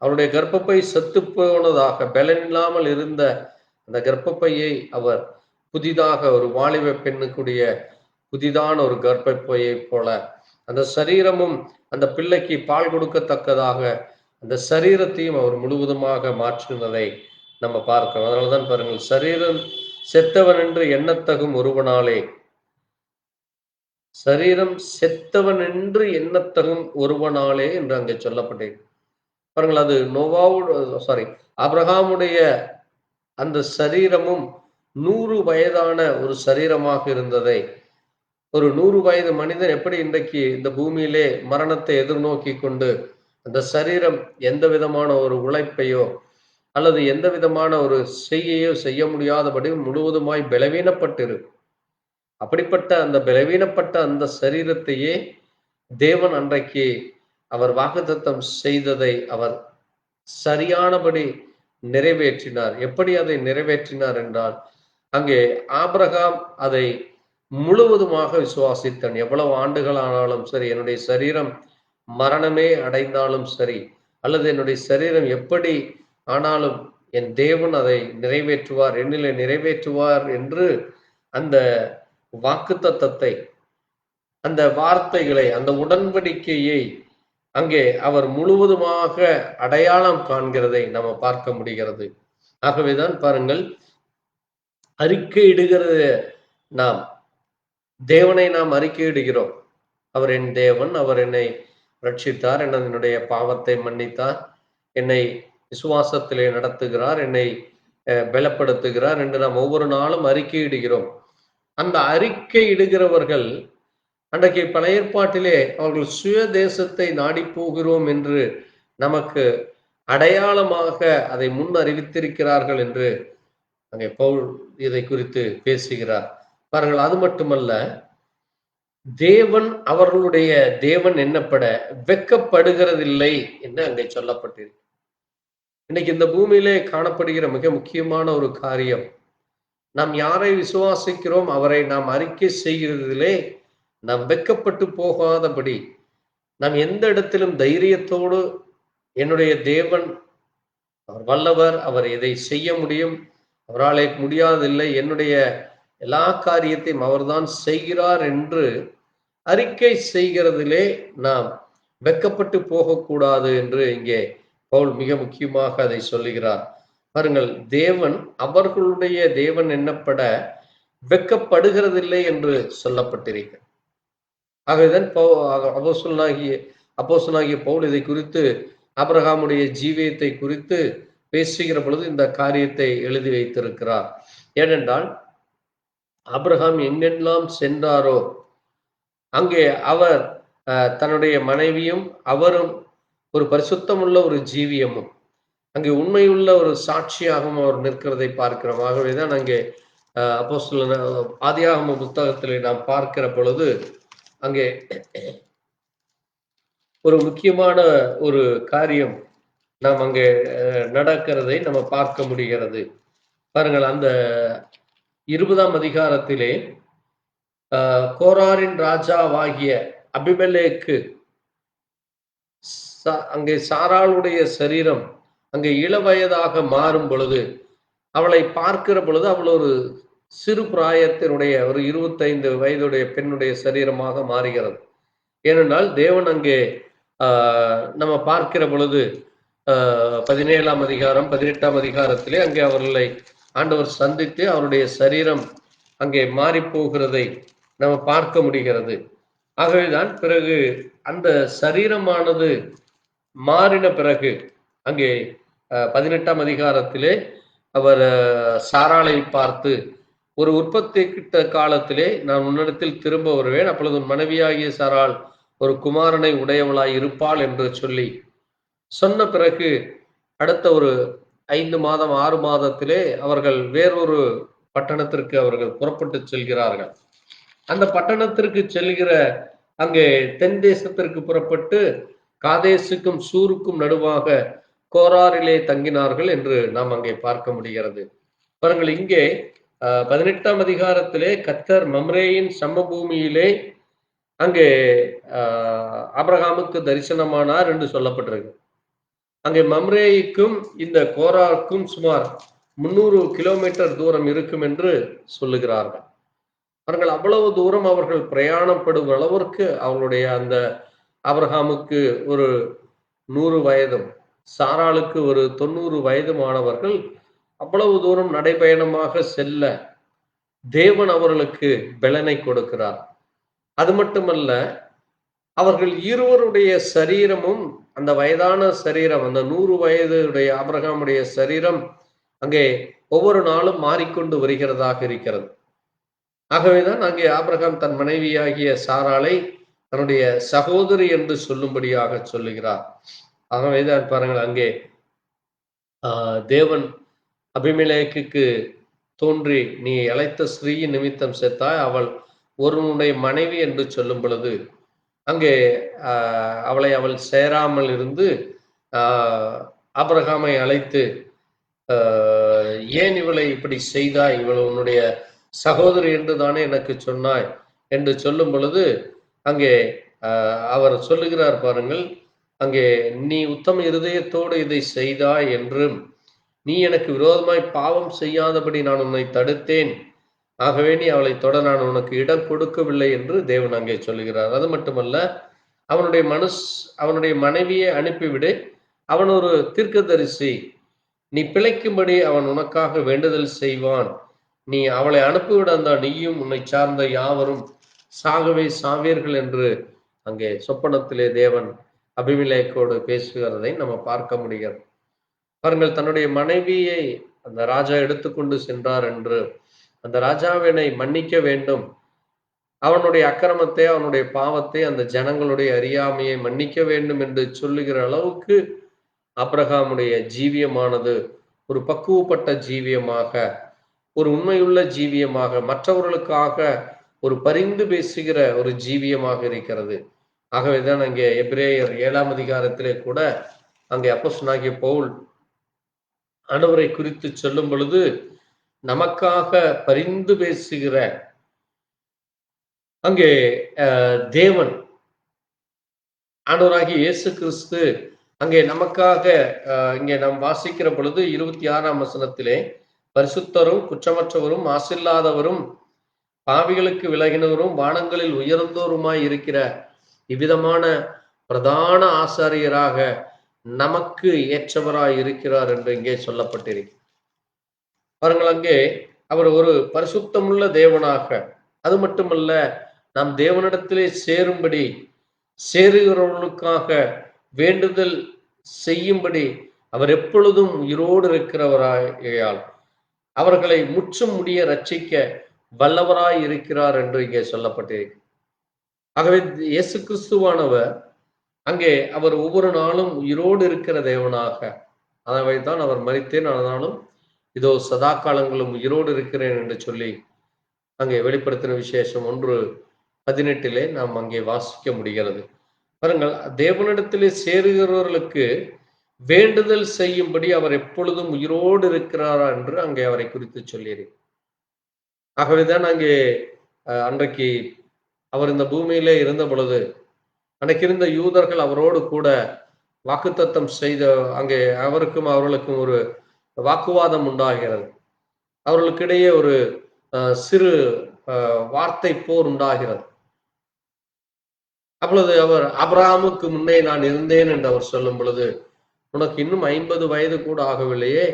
[SPEAKER 1] அவளுடைய கர்ப்பப்பை செத்து போனதாக, பலனில்லாமல் இருந்த அந்த கர்ப்பப்பையை அவர் புதிதாக ஒரு வாலிப பெண்ணுக்குடைய புதிதான ஒரு கர்ப்பப்பையை போல அந்த சரீரமும் அந்த பிள்ளைக்கு பால் கொடுக்கத்தக்கதாக அந்த சரீரத்தையும் அவர் முழுவதுமாக மாற்றினதை நம்ம பார்க்கிறோம். அதனாலதான் பாருங்கள், சரீரம் செத்தவன் என்று எண்ணத்தகும் ஒருவனாலே, சரீரம் செத்தவன் என்று எண்ணத்தகும் ஒருவனாலே என்று அங்கே சொல்லப்பட்டிருக்கு. பாருங்கள், அது ஆபிரகாமுடைய அந்த சரீரமும் 100 வயதான ஒரு சரீரமாக இருந்ததை, ஒரு 100 வயது மனிதன் எப்படி இன்றைக்கு இந்த பூமியிலே மரணத்தை எதிர்நோக்கி கொண்டு அந்த சரீரம் எந்த விதமான ஒரு உழைப்பையோ அல்லது எந்த விதமான ஒரு செய்யையோ செய்ய முடியாதபடி முழுவதுமாய் பலவீனப்பட்டிருக்கு. அப்படிப்பட்ட அந்த பலவீனப்பட்ட அந்த சரீரத்தையே தேவன் அன்றைக்கு அவர் வாக்குத்தத்தம் செய்ததை அவர் சரியானபடி நிறைவேற்றினார். எப்படி அதை நிறைவேற்றினார் என்றால், அங்கே ஆபிரகாம் அதை முழுவதுமாக விசுவாசித்தான். எவ்வளவு ஆண்டுகள் ஆனாலும் சரி, என்னுடைய சரீரம் மரணமே அடைந்தாலும் சரி, அல்லது என்னுடைய சரீரம் எப்படி ஆனாலும் என் தேவன் அதை நிறைவேற்றுவார், என்னிலே நிறைவேற்றுவார் என்று அந்த வாக்குத்தத்தத்தை, அந்த வார்த்தைகளை, அந்த உடன்படிக்கையை அங்கே அவர் முழுவதுமாக அடையாளம் காண்கிறதை நம்ம பார்க்க முடிகிறது. ஆகவேதான் பாருங்கள், அறிக்கையிடுகிறது, நாம் தேவனை நாம் அறிக்கையிடுகிறோம். அவர் என் தேவன், அவர் என்னை ரட்சித்தார், என்னுடைய பாவத்தை மன்னித்தார், என்னை விசுவாசத்திலே நடத்துகிறார், என்னை பலப்படுத்துகிறார் என்று நாம் ஒவ்வொரு நாளும் அறிக்கையிடுகிறோம். அந்த அறிக்கை இடுகிறவர்கள் அன்றைக்கு பழைய ஏற்பாட்டிலே அவர்கள் சுய தேசத்தை நாடி போகிறோம் என்று நமக்கு அடையாளமாக அதை முன் அறிவித்திருக்கிறார்கள் என்று அங்கே பவுல் இதை குறித்து பேசுகிறார். பாருங்கள், அது மட்டுமல்ல, தேவன் அவர்களுடைய தேவன் என்னப்பட வெட்கப்படுகிறதில்லை என்று அங்கே சொல்லப்பட்டிருக்கு. இன்னைக்கு இந்த பூமியிலே காணப்படுகிற மிக முக்கியமான ஒரு காரியம், நாம் யாரை விசுவாசிக்கிறோம் அவரை நாம் அறிக்கை செய்கிறதிலே நாம் வெட்கப்பட்டு போகாதபடி, நாம் எந்த இடத்திலும் தைரியத்தோடு என்னுடைய தேவன் அவர் வல்லவர், அவர் இதை செய்ய முடியும், அவராலே முடியாதில்லை, என்னுடைய எல்லா காரியத்தையும் அவர்தான் செய்கிறார் என்று அறிக்கை செய்கிறதிலே நாம் வெட்கப்பட்டு போகக்கூடாது என்று இங்கே பவுல் மிக முக்கியமாக அதை சொல்லுகிறார். பாருங்கள், தேவன் அவர்களுடைய தேவன் என்னப்பட வெட்கப்படுகிறதில்லை என்று சொல்லப்பட்டிருக்கிறது. ஆகவேதான் அப்போஸ்தலனாகிய பவுல் இதை குறித்து ஆபிரகாமுடைய ஜீவியத்தை குறித்து பேசுகிற பொழுது இந்த காரியத்தை எழுதி வைத்திருக்கிறார். ஏனென்றால் ஆபிரகாம் எங்கெல்லாம் சென்றாரோ அங்கே அவர் தன்னுடைய மனைவியும் அவரும் ஒரு பரிசுத்தமுள்ள ஒரு ஜீவியமும் அங்கே உண்மையுள்ள ஒரு சாட்சியாகவும் அவர் நிற்கிறதை பார்க்கிறோம். ஆகவேதான் அங்கே ஆதியாகம புத்தகத்திலே நாம் பார்க்கிற பொழுது அங்கே ஒரு முக்கியமான ஒரு காரியம் நாம் அங்கே நடக்கிறதை நம்ம பார்க்க முடிகிறது. பாருங்கள், அந்த 20ஆம் அதிகாரத்திலே கோராரின் ராஜாவாகிய அபிமெலேக்கு அங்கே சாராளுடைய சரீரம் அங்கே இளவயதாக மாறும் பொழுது, அவளை பார்க்கிற பொழுது அவள் ஒரு சிறு பிராயத்தினுடைய ஒரு 25 வயதுடைய பெண்ணுடைய சரீரமாக மாறுகிறது. ஏனென்றால் தேவன் அங்கே நம்ம பார்க்கிற பொழுது 17ஆம் அதிகாரம் 18ஆம் அதிகாரத்திலே அங்கே அவர்களை ஆண்டவர் சந்தித்து அவருடைய சரீரம் அங்கே மாறி போகிறதை நம்ம பார்க்க முடிகிறது. ஆகவேதான் பிறகு அந்த சரீரமானது மாறின பிறகு அங்கே 18ஆம் அதிகாரத்திலே அவர் சாராளை பார்த்து, ஒரு உற்பத்தி கிட்ட காலத்திலே நான் உன்னிடத்தில் திரும்ப வருவேன், அப்பொழுது உன் மனைவியாகிய சாராள் ஒரு குமாரனை உடையவளாய் இருப்பாள் என்று சொல்லி சொன்ன பிறகு அடுத்த ஒரு 5 மாதம் 6 மாதத்திலே அவர்கள் வேறொரு பட்டணத்திற்கு அவர்கள் புறப்பட்டு செல்கிறார்கள். அந்த பட்டணத்திற்கு செல்கிற அங்கே தென் தேசத்திற்கு புறப்பட்டு காதேசுக்கும் சூருக்கும் நடுவாக கோராரிலே தங்கினார்கள் என்று நாம் அங்கே பார்க்க முடிகிறது. பாருங்கள், இங்கே 18ஆம் அதிகாரத்திலே கர்த்தர் மம்ரேயின் சமபூமியிலே அங்கே ஆபிரகாமுக்கு தரிசனமானார் என்று சொல்லப்பட்டிருக்கு. அங்கே மம்ரேய்க்கும் இந்த கோராருக்கும் சுமார் 300 கிலோமீட்டர் தூரம் இருக்கும் என்று சொல்லுகிறார்கள். அவர்கள் அவ்வளவு தூரம் அவர்கள் பிரயாணப்படும் அளவிற்கு அவர்களுடைய அந்த ஆபிரகாமுக்கு ஒரு 100 வயதும் சாராளுக்கு ஒரு 90 வயதுமானவர்கள் அவ்வளவு தூரம் நடைபயணமாக செல்ல தேவன் அவர்களுக்கு பலனை கொடுக்கிறார். அது மட்டுமல்ல, அவர்கள் இருவருடைய சரீரமும் அந்த வயதான சரீரம், அந்த 100 வயதுடைய ஆபிரகாமுடைய சரீரம் அங்கே ஒவ்வொரு நாளும் மாறிக்கொண்டு வருகிறதாக இருக்கிறது. ஆகவேதான் அங்கே ஆபிரகாம் தன் மனைவியாகிய சாராளை தன்னுடைய சகோதரி என்று சொல்லும்படியாக சொல்லுகிறார். ஆகவேதான் பாருங்கள், அங்கே தேவன் அபிமெலேக்குக்கு தோன்றி, நீ அழைத்த ஸ்ரீயின் நிமித்தம் செத்தாய், அவள் ஒருவனுடைய மனைவி என்று சொல்லும் பொழுது அங்கே அவள் சேராமல் இருந்து ஆபிரகாமை அழைத்து, ஏன் இவளை இப்படி செய்தாய், இவள் உன்னுடைய சகோதரி என்று தானே எனக்கு சொன்னாய் என்று சொல்லும் பொழுது அங்கே அவர் சொல்லுகிறார் பாருங்கள், அங்கே நீ உத்தம இருதயத்தோடு இதை செய்தாய் என்றும், நீ எனக்கு விரோதமாய் பாவம் செய்யாதபடி நான் உன்னை தடுத்தேன், ஆகவே நீ அவளை தொட நான் உனக்கு இடம் கொடுக்கவில்லை என்று தேவன் அங்கே சொல்லுகிறார். அது மட்டுமல்ல, அவனுடைய மனைவியை அனுப்பிவிடு, அவன் ஒரு தீர்க்கதரிசி, நீ பிழைக்கும்படி அவன் உனக்காக வேண்டுதல் செய்வான், நீ அவளை அனுப்பிவிட அந்த நீயும் உன்னை சார்ந்த யாவரும் சாகவே சாவீர்கள் என்று அங்கே சொப்பனத்திலே தேவன் அபிமெலேக்கோடு பேசுகிறதை நம்ம பார்க்க முடிகிறது. பாருங்கள், தன்னுடைய மனைவியை அந்த ராஜா எடுத்துக்கொண்டு சென்றார் என்று, அந்த ராஜாவினை மன்னிக்க வேண்டும், அவனுடைய அக்கிரமத்தை அவனுடைய பாவத்தை அந்த ஜனங்களுடைய அறியாமையை மன்னிக்க வேண்டும் என்று சொல்லுகிற அளவுக்கு ஆபிரகாமுடைய ஜீவியமானது ஒரு பக்குவப்பட்ட ஜீவியமாக, ஒரு உண்மையுள்ள ஜீவியமாக, மற்றவர்களுக்காக ஒரு பரிந்து பேசுகிற ஒரு ஜீவியமாக இருக்கிறது. ஆகவேதான் அங்கே எபிரேயர் 7ஆம் அதிகாரத்திலே கூட அங்கே அப்போஸ்தலனாகிய பவுல் ஆண்டவரை குறித்து சொல்லும் பொழுது, நமக்காக பரிந்து பேசுகிற அங்கே தேவன் ஆண்டவராகிய இயேசு கிறிஸ்து அங்கே நமக்காக இங்கே நாம் வாசிக்கிற பொழுது 26ஆம் வசனத்திலே, பரிசுத்தரும் குற்றமற்றவரும் மாசில்லாதவரும் பாவிகளுக்கு விலகினவரும் வானங்களில் உயர்ந்தோருமாய் இருக்கிற இவ்விதமான பிரதான ஆசாரியராக நமக்கு ஏற்றவராய் இருக்கிறார் என்று இங்கே சொல்லப்பட்டிருக்கு. பாருங்கள், அங்கே அவர் ஒரு பரிசுத்தமுள்ள தேவனாக, அது மட்டுமல்ல, நாம் தேவனிடத்திலே சேரும்படி, சேருகிறவர்களுக்காக வேண்டுதல் செய்யும்படி அவர் எப்பொழுதும் உயிரோடு இருக்கிறவராயால் அவர்களை முற்றும் முடிய ரட்சிக்க வல்லவராய் இருக்கிறார் என்று இங்கே சொல்லப்பட்டிருக்கு. ஆகவே இயேசு கிறிஸ்துவானவர் அங்கே அவர் ஒவ்வொரு நாளும் உயிரோடு இருக்கிற தேவனாக, அதனாலே தான் அவர் மரித்தேன் ஆனாலும் இதோ சதா காலங்களும் உயிரோடு இருக்கிறேன் என்று சொல்லி அங்கே வெளிப்படுத்தின விசேஷம் 1:18 நாம் அங்கே வாசிக்க முடிகிறது. பாருங்கள், தேவனிடத்திலே சேருகிறவர்களுக்கு வேண்டுதல் செய்யும்படி அவர் எப்பொழுதும் உயிரோடு இருக்கிறாரா என்று அங்கே அவரை குறித்து சொல்லியிருக்கிறார். ஆகவேதான் அங்கே அன்றைக்கு அவர் இந்த பூமியிலே இருந்த பொழுது அன்றைக்கு இருந்த யூதர்கள் அவரோடு கூட வாக்குத்தத்தம் செய்த, அங்கே அவருக்கும் அவர்களுக்கும் ஒரு வாக்குவாதம் உண்டாகிறது. அவர்களுக்கிடையே ஒரு சிறு வார்த்தை போர் உண்டாகிறது. அப்பொழுது அவர் ஆபிரகாமுக்கு முன்னே நான் இருந்தேன் என்று அவர் சொல்லும் பொழுது, உனக்கு இன்னும் 50 வயது கூட ஆகவில்லையே,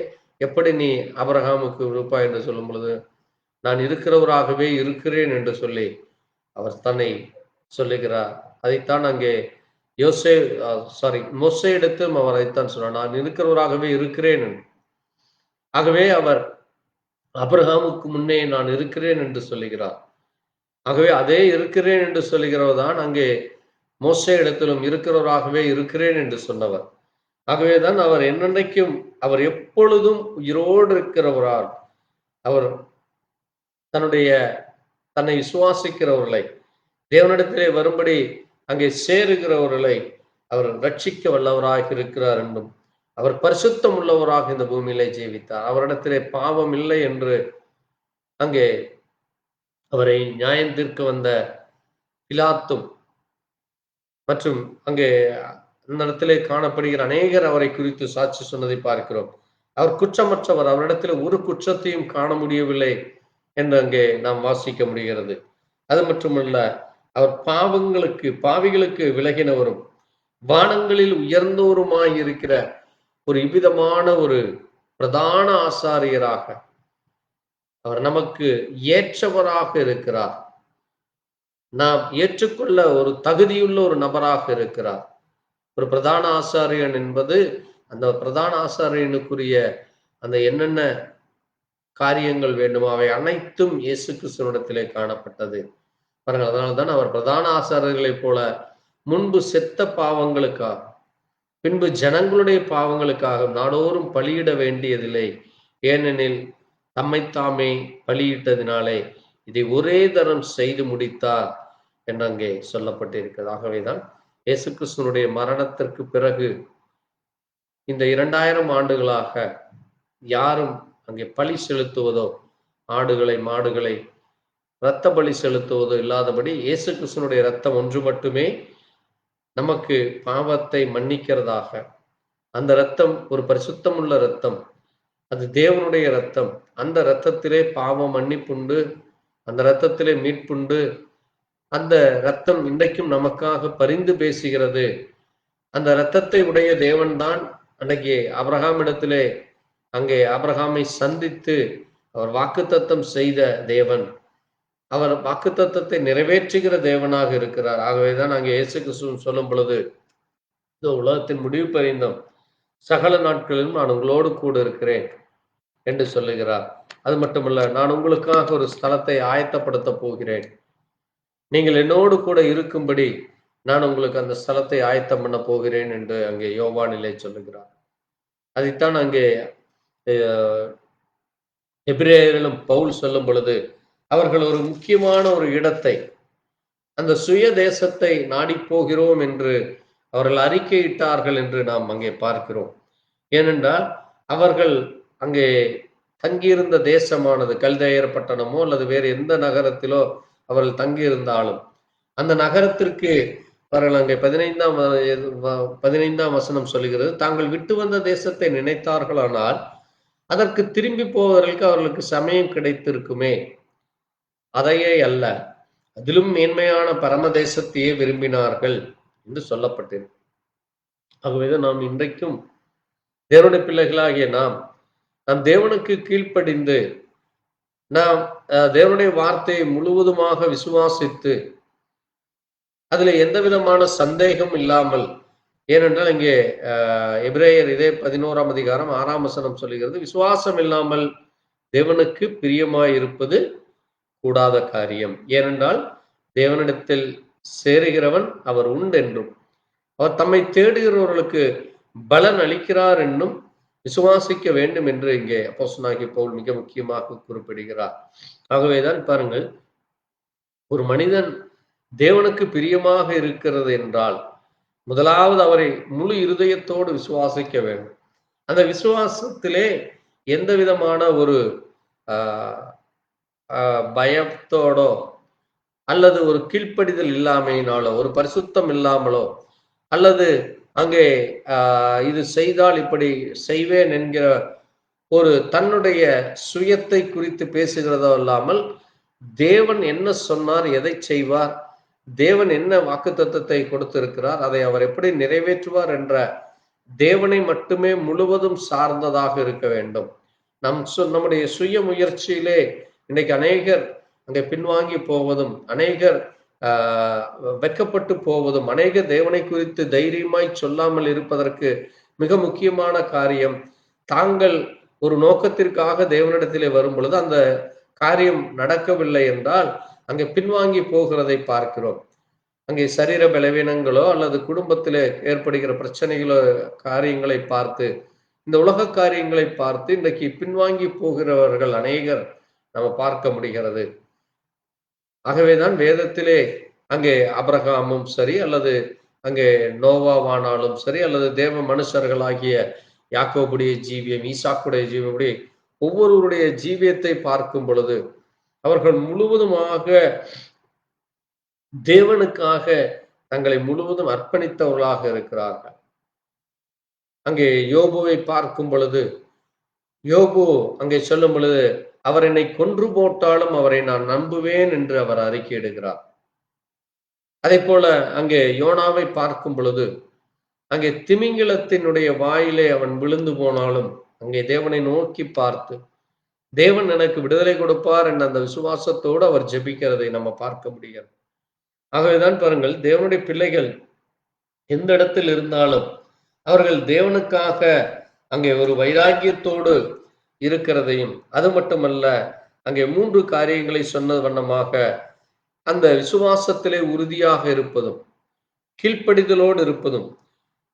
[SPEAKER 1] எப்படி நீ ஆபிரகாமுக்கு இருப்பாய் என்று சொல்லும் பொழுது, நான் இருக்கிறவராகவே இருக்கிறேன் என்று சொல்லி அவர் தன்னை சொல்லுகிறார். அதைத்தான் அங்கே மோசே இடத்தும் அவர் அதைத்தான் சொன்னார், நான் இருக்கிறவராகவே இருக்கிறேன். ஆகவே அவர் ஆபிரகாமுக்கு முன்னே நான் இருக்கிறேன் என்று சொல்லுகிறார். ஆகவே அதே இருக்கிறேன் என்று சொல்லுகிறவர் தான் அங்கே மோசே இடத்திலும் இருக்கிறவராகவே இருக்கிறேன் என்று சொன்னவர். ஆகவேதான் அவர் என்னென்னைக்கும், அவர் எப்பொழுதும் உயிரோடு இருக்கிறவரால், அவர் தன்னை விசுவாசிக்கிறவர்களை, தேவனிடத்திலே வரும்படி அங்கே சேருகிறவர்களை அவர் ரட்சிக்க வல்லவராக இருக்கிறார் என்றும், அவர் பரிசுத்தம் உள்ளவராக இந்த பூமியிலே ஜீவித்தார். அவரிடத்திலே பாவம் இல்லை என்று அங்கே அவரை நியாயம் தீர்க்க வந்த பிலாத்தும் மற்றும் அங்கே அந்த இடத்திலே காணப்படுகிற அநேகர் அவரை குறித்து சாட்சி சொன்னதை பார்க்கிறோம். அவர் குற்றமற்றவர், அவரிடத்தில் ஒரு குற்றத்தையும் காண முடியவில்லை என்று அங்கே நாம் வாசிக்க முடிகிறது. அது மட்டுமல்ல, அவர் பாவிகளுக்கு விலகினவரும் வானங்களில் உயர்ந்தோருமாய் இருக்கிற ஒரு இவ்விதமான ஒரு பிரதான ஆசாரியராக அவர் நமக்கு ஏற்றவராக இருக்கிறார். நாம் ஏற்றுக்கொள்ள ஒரு தகுதியுள்ள ஒரு நபராக இருக்கிறார். ஒரு பிரதான ஆசாரியன் என்பது அந்த பிரதான ஆசாரியனுக்குரிய அந்த என்னென்ன காரியங்கள் வேண்டுமோ அவை அனைத்தும் இயேசு கிறிஸ்துவிடத்திலே காணப்பட்டது. பாருங்கள், அதனால்தான் அவர் பிரதான ஆசாரியர்களைப் போல முன்பு செத்த பாவங்களுக்காக பின்பு ஜனங்களுடைய பாவங்களுக்காக நாடோறும் பலியிட வேண்டியதில்லை, ஏனெனில் தம்மைத்தாமே பலியிட்டதினாலே இதை ஒரே தரம் செய்து முடித்தார் என்று அங்கே சொல்லப்பட்டிருக்கிறது. ஆகவேதான் இயேசு கிறிஸ்துவனுடைய மரணத்திற்கு பிறகு இந்த 2000 ஆண்டுகளாக யாரும் அங்கே பலி செலுத்துவதோ, ஆடுகளை மாடுகளை இரத்த பலி செலுத்துவதோ இல்லாதபடி இயேசு கிறிஸ்துவனுடைய இரத்தம் ஒன்று மட்டுமே நமக்கு பாவத்தை மன்னிக்கிறதாக. அந்த இரத்தம் ஒரு பரிசுத்தமுள்ள இரத்தம், அது தேவனுடைய இரத்தம். அந்த இரத்தத்திலே பாவம் மன்னிப்புண்டு, அந்த இரத்தத்திலே மீட்புண்டு. அந்த இரத்தம் இன்றைக்கும் நமக்காக பரிந்து பேசுகிறது. அந்த இரத்தத்தை உடைய தேவன் தான் அன்றைக்கு ஆபிரகாமிடத்திலே அங்கே ஆபிரகாமை சந்தித்து அவர் வாக்குத்தத்தம் செய்த தேவன். அவர் வாக்குத்தத்தத்தை நிறைவேற்றுகிற தேவனாக இருக்கிறார். ஆகவேதான் அங்கே இயேசு கிறிஸ்து சொல்லும் பொழுது, இந்த உலகத்தின் முடிவு பரிந்தும் சகல நாட்களிலும் நான் உங்களோடு கூட இருக்கிறேன் என்று சொல்லுகிறார். அது மட்டுமல்ல, நான் உங்களுக்காக ஒரு ஸ்தலத்தை ஆயத்தப்படுத்த போகிறேன், நீங்கள் என்னோடு கூட இருக்கும்படி நான் உங்களுக்கு அந்த ஸ்தலத்தை ஆயத்தம் பண்ண போகிறேன் என்று அங்கே யோவானிலே சொல்லுகிறார். அதைத்தான் அங்கே எபிரேயரிலும் பவுல் சொல்லும் பொழுது, அவர்கள் ஒரு முக்கியமான ஒரு இடத்தை, அந்த சுய தேசத்தை நாடி போகிறோம் என்று அவர்கள் அறிக்கையிட்டார்கள் என்று நாம் அங்கே பார்க்கிறோம். ஏனென்றால் அவர்கள் அங்கே தங்கியிருந்த தேசமானது கல்தேயர் பட்டணமோ அல்லது வேறு எந்த நகரத்திலோ அவர்கள் தங்கியிருந்தாலும் அந்த நகரத்திற்கு அவர்கள் அங்கே 15ஆம் வசனம் சொல்லுகிறது, தாங்கள் விட்டு வந்த தேசத்தை நினைத்தார்களானால் அதற்கு திரும்பி போவதற்கு அவர்களுக்கு சமயம் கிடைத்திருக்குமே, அதையே அல்ல, அதிலும் மேன்மையான பரமதேசத்தையே விரும்பினார்கள் என்று சொல்லப்பட்டிருக்கு. ஆகவே நாம் இன்றைக்கும் தேவனுடைய பிள்ளைகளாகிய நாம் தேவனுக்கு கீழ்ப்படிந்து நாம் தேவனுடைய வார்த்தையை முழுவதுமாக விசுவாசித்து அதுல எந்த விதமான சந்தேகம் இல்லாமல், ஏனென்றால் இங்கே எபிரேயர் இதே 11ஆம் அதிகாரம் 6ஆம் வசனம் சொல்லுகிறது, விசுவாசம் இல்லாமல் தேவனுக்கு பிரியமாய் இருப்பது கூடாத காரியம். ஏனென்றால் தேவனிடத்தில் சேருகிறவன் அவர் உண்டென்றும் அவர் தம்மை தேடுகிறவர்களுக்கு பலன் அளிக்கிறார் என்னும் விசுவாசிக்க வேண்டும் என்று இங்கே அப்போஸ்தலனாகிய பவுல் மிக முக்கியமாக குறிப்பிடுகிறார். ஆகவேதான் பாருங்கள், ஒரு மனிதன் தேவனுக்கு பிரியமாக இருக்கிறது என்றால் முதலாவது அவரை முழு இருதயத்தோடு விசுவாசிக்க வேண்டும். அந்த விசுவாசத்திலே எந்த விதமான ஒரு பயத்தோடோ அல்லது ஒரு கீழ்ப்படிதல் இல்லாமையினாலோ ஒரு பரிசுத்தம் இல்லாமலோ அல்லது அங்கே இது செய்தால் இப்படி செய்வேன் என்கிற ஒரு தன்னுடைய சுயத்தை குறித்து பேசுகிறதோ இல்லாமல், தேவன் என்ன சொன்னார், எதை செய்வார், தேவன் என்ன வாக்குத்தத்தத்தை கொடுத்திருக்கிறார், அதை அவர் எப்படி நிறைவேற்றுவார் என்ற தேவனை மட்டுமே முழுவதும் சார்ந்ததாக இருக்க வேண்டும். நம்முடைய சுய முயற்சியிலே இன்னைக்கு அநேகர் அங்கே பின்வாங்கி போவதும், அநேகர் வெட்கப்பட்டு போவதும், அநேகர் தேவனை குறித்து தைரியமாய் சொல்லாமல் இருப்பதற்கு மிக முக்கியமான காரியம், தாங்கள் ஒரு நோக்கத்திற்காக தேவனிடத்திலே வரும் பொழுது அந்த காரியம் நடக்கவில்லை என்றால் அங்கே பின்வாங்கி போகிறதை பார்க்கிறோம். அங்கே சரீர பலவீனங்களோ அல்லது குடும்பத்திலே ஏற்படுகிற பிரச்சனைகளோ காரியங்களை பார்த்து, இந்த உலக காரியங்களை பார்த்து இன்றைக்கு பின்வாங்கி போகிறவர்கள் அநேகர் நம்ம பார்க்க முடிகிறது. ஆகவேதான் வேதத்திலே அங்கே ஆபிரகாமும் சரி, அல்லது அங்கே நோவாவானாலும் சரி, அல்லது தேவ மனுஷர்களாகிய யாக்கோபுடைய ஜீவியம், ஈசாக்குடைய ஜீவியம், இப்படி ஒவ்வொருவருடைய ஜீவியத்தை பார்க்கும் பொழுது அவர்கள் முழுவதுமாக தேவனுக்காக தங்களை முழுவதும் அர்ப்பணித்தவர்களாக இருக்கிறார்கள். அங்கே யோபுவை பார்க்கும் பொழுது, யோபு அங்கே சொல்லும் பொழுது, அவர் என்னை கொன்று போட்டாலும் அவரை நான் நம்புவேன் என்று அவர் அறிக்கையிடுகிறார். அதே போல அங்கே யோனாவை பார்க்கும் பொழுது, அங்கே திமிங்கிலத்தினுடைய வாயிலே அவன் விழுந்து போனாலும் அங்கே தேவனை நோக்கி பார்த்து, தேவன் எனக்கு விடுதலை கொடுப்பார் என்ற அந்த விசுவாசத்தோடு அவர் ஜெபிக்கிறதை நம்ம பார்க்க முடிகிறது. ஆகவேதான் பாருங்கள், தேவனுடைய பிள்ளைகள் எந்த இடத்தில் இருந்தாலும் அவர்கள் தேவனுக்காக அங்கே ஒரு வைராக்கியத்தோடு இருக்கிறதையும், அது மட்டுமல்ல அங்கே 3 காரியங்களை சொன்னது வண்ணமாக அந்த விசுவாசத்திலே உறுதியாக இருப்பதும், கீழ்ப்படிதலோடு இருப்பதும்,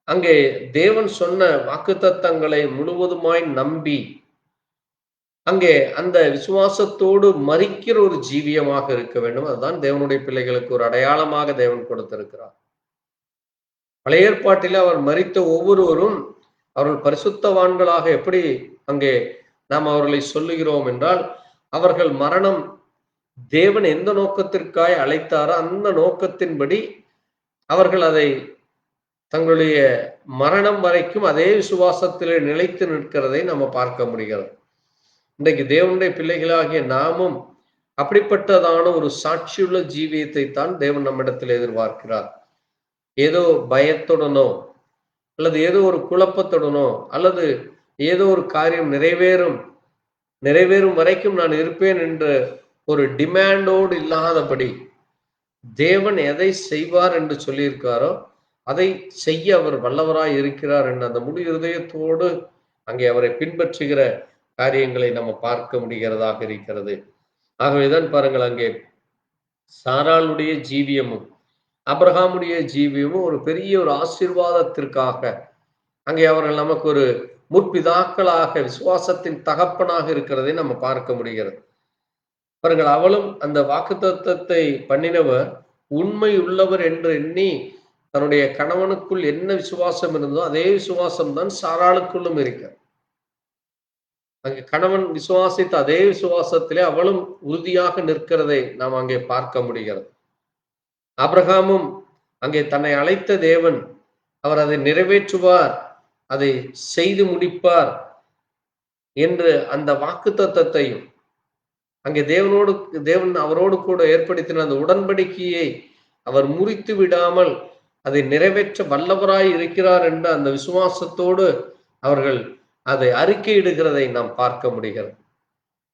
[SPEAKER 1] அங்கே தேவன் சொன்ன வாக்குத்தத்தங்களை முழுவதுமாய் நம்பி அங்கே அந்த விசுவாசத்தோடு மரிக்கிற ஒரு ஜீவியமாக இருக்க வேண்டும். அதுதான் தேவனுடைய பிள்ளைகளுக்கு ஒரு அடையாளமாக தேவன் கொடுத்திருக்கிறார். பழைய ஏற்பாட்டில் அவர் மரித்த ஒவ்வொருவரும் அவர்கள் பரிசுத்தவான்களாக எப்படி அங்கே நாம் அவர்களை சொல்லுகிறோம் என்றால், அவர்கள் மரணம் தேவன் எந்த நோக்கத்திற்காய் அழைத்தாரோ அந்த நோக்கத்தின்படி அவர்கள் அதை தங்களுடைய மரணம் வரைக்கும் அதே விசுவாசத்திலே நிலைத்து நிற்கிறதை நம்ம பார்க்க முடிகிறது. இன்றைக்கு தேவனுடைய பிள்ளைகளாகிய நாமும் அப்படிப்பட்டதான ஒரு சாட்சியுள்ள ஜீவியத்தை தான் தேவன் நம்மிடத்தில் எதிர்பார்க்கிறார். ஏதோ பயத்துடனோ அல்லது ஏதோ ஒரு குழப்பத்துடனோ அல்லது ஏதோ ஒரு காரியம் நிறைவேறும் வரைக்கும் நான் இருப்பேன் என்ற ஒரு டிமாண்டோடு இல்லாதபடி தேவன் எதை செய்வார் என்று சொல்லியிருக்காரோ அதை செய்ய அவர் வல்லவராய் இருக்கிறார் என்ற அந்த முழு இருதயத்தோடு அங்கே அவரை பின்பற்றுகிற காரியங்களை நம்ம பார்க்க முடிகிறதாக இருக்கிறது. ஆகவேதான் பாருங்கள், அங்கே சாராளுடைய ஜீவியமும் ஆபிரகாமுடைய ஜீவியமும் ஒரு பெரிய ஒரு ஆசீர்வாதத்திற்காக அங்கே அவர்கள் நமக்கு ஒரு முற்பிதாக்களாக விசுவாசத்தின் தகப்பனாக இருக்கிறதை நம்ம பார்க்க முடிகிறது. பாருங்கள், அவளும் அந்த வாக்குத்தத்தத்தை பண்ணினவர் உண்மை உள்ளவர் என்று எண்ணி தன்னுடைய கணவனுக்குள் என்ன விசுவாசம் இருந்ததோ அதே விசுவாசம் தான் சாராளுக்குள்ளும் இருக்கிறது. அங்கே கணவன் விசுவாசித்த அதே விசுவாசத்திலே அவளும் உறுதியாக நிற்கிறதை நாம் அங்கே பார்க்க முடிகிறது. ஆபிரகாமும் அங்கே தன்னை அழைத்த தேவன் அவர் அதை நிறைவேற்றுவார், அதை செய்து முடிப்பார் என்று அந்த வாக்குத்தத்தத்தையும் அங்கே தேவன் அவரோடு கூட ஏற்படுத்தின அந்த உடன்படிக்கையை அவர் முறித்து விடாமல் அதை நிறைவேற்ற வல்லவராய் இருக்கிறார் என்ற அந்த விசுவாசத்தோடு அவர்கள் அதை அறிக்கையிடுகிறதை நாம் பார்க்க முடிகிறது.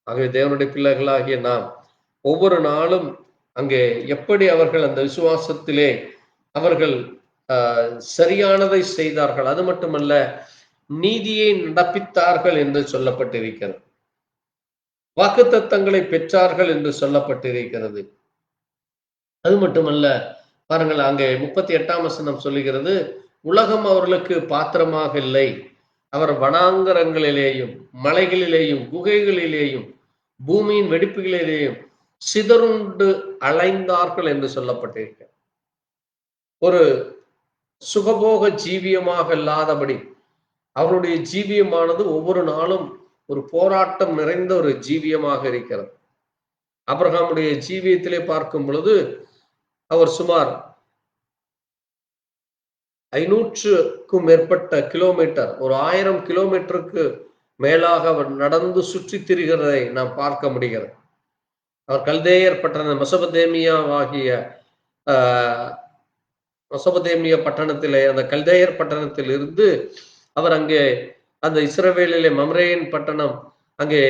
[SPEAKER 1] ஆகவே தேவனுடைய பிள்ளைகளாகிய நாம் ஒவ்வொரு நாளும் அங்கே எப்படி அவர்கள் அந்த விசுவாசத்திலே அவர்கள் சரியானதை செய்தார்கள், அது மட்டுமல்ல நீதியை நடப்பித்தார்கள் என்று சொல்லப்பட்டிருக்கிறது, வாக்குத்தத்தங்களை பெற்றார்கள் என்று சொல்லப்பட்டிருக்கிறது. அது மட்டுமல்ல பாருங்கள், அங்கே 38ஆம் வசனம் சொல்லுகிறது, உலகம் அவர்களுக்கு பாத்திரமாக இல்லை, அவர் வனாங்கரங்களிலேயும் மலைகளிலேயும் குகைகளிலேயும் பூமியின் வெடிப்புகளிலேயும் சிதறுண்டு அலைந்தார்கள் என்று சொல்லப்பட்டிருக்க. ஒரு சுகபோக ஜீவியமாக இல்லாதபடி அவருடைய ஜீவியமானது ஒவ்வொரு நாளும் ஒரு போராட்டம் நிறைந்த ஒரு ஜீவியமாக இருக்கிறது. ஆபிரகாமுடைய ஜீவியத்திலே பார்க்கும் பொழுது அவர் சுமார் 500க்கும் மேற்பட்ட கிலோமீட்டர், ஒரு 1000 கிலோமீட்டருக்கு மேலாக அவர் நடந்து சுற்றி திரிகிறதை நாம் பார்க்க முடிகிறது. அவர் கல்தேயர் பட்டண மெசொப்பொத்தேமியாவாகிய மெசொப்பொத்தேமியா பட்டணத்திலே, அந்த கல்தேயர் பட்டணத்தில் இருந்து அவர் அங்கே அந்த இஸ்ரவேலிலே மம்ரேயின் பட்டணம் அங்கே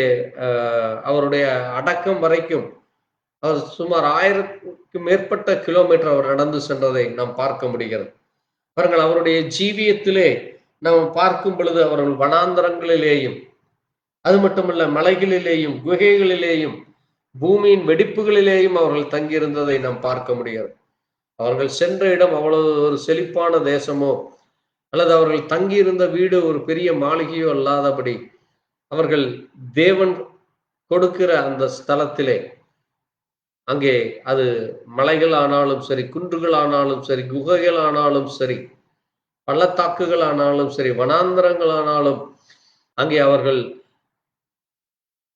[SPEAKER 1] அவருடைய அடக்கம் வரைக்கும் அவர் சுமார் 1000க்கும் மேற்பட்ட கிலோமீட்டர் அவர் நடந்து சென்றதை நாம் பார்க்க முடிகிறது. பாருங்கள், அவருடைய ஜீவியத்திலே நாம் பார்க்கும் பொழுது அவர்கள் வனாந்தரங்களிலேயும், அது மட்டுமல்ல மலைகளிலேயும், குகைகளிலேயும், பூமியின் வெடிப்புகளிலேயும் அவர்கள் தங்கியிருந்ததை நாம் பார்க்க முடிகிறது. அவர்கள் சென்ற இடம் அவ்வளவு ஒரு செழிப்பான தேசமோ அல்லது அவர்கள் தங்கியிருந்த வீடு ஒரு பெரிய மாளிகையோ அல்லாதபடி, அவர்கள் தேவன் கொடுக்கிற அந்த ஸ்தலத்திலே, அங்கே அது மலைகள் ஆனாலும் சரி, குன்றுகள் ஆனாலும் சரி, குகைகள் ஆனாலும் சரி, பள்ளத்தாக்குகள் ஆனாலும் சரி, வனாந்தரங்கள் ஆனாலும், அங்கே அவர்கள்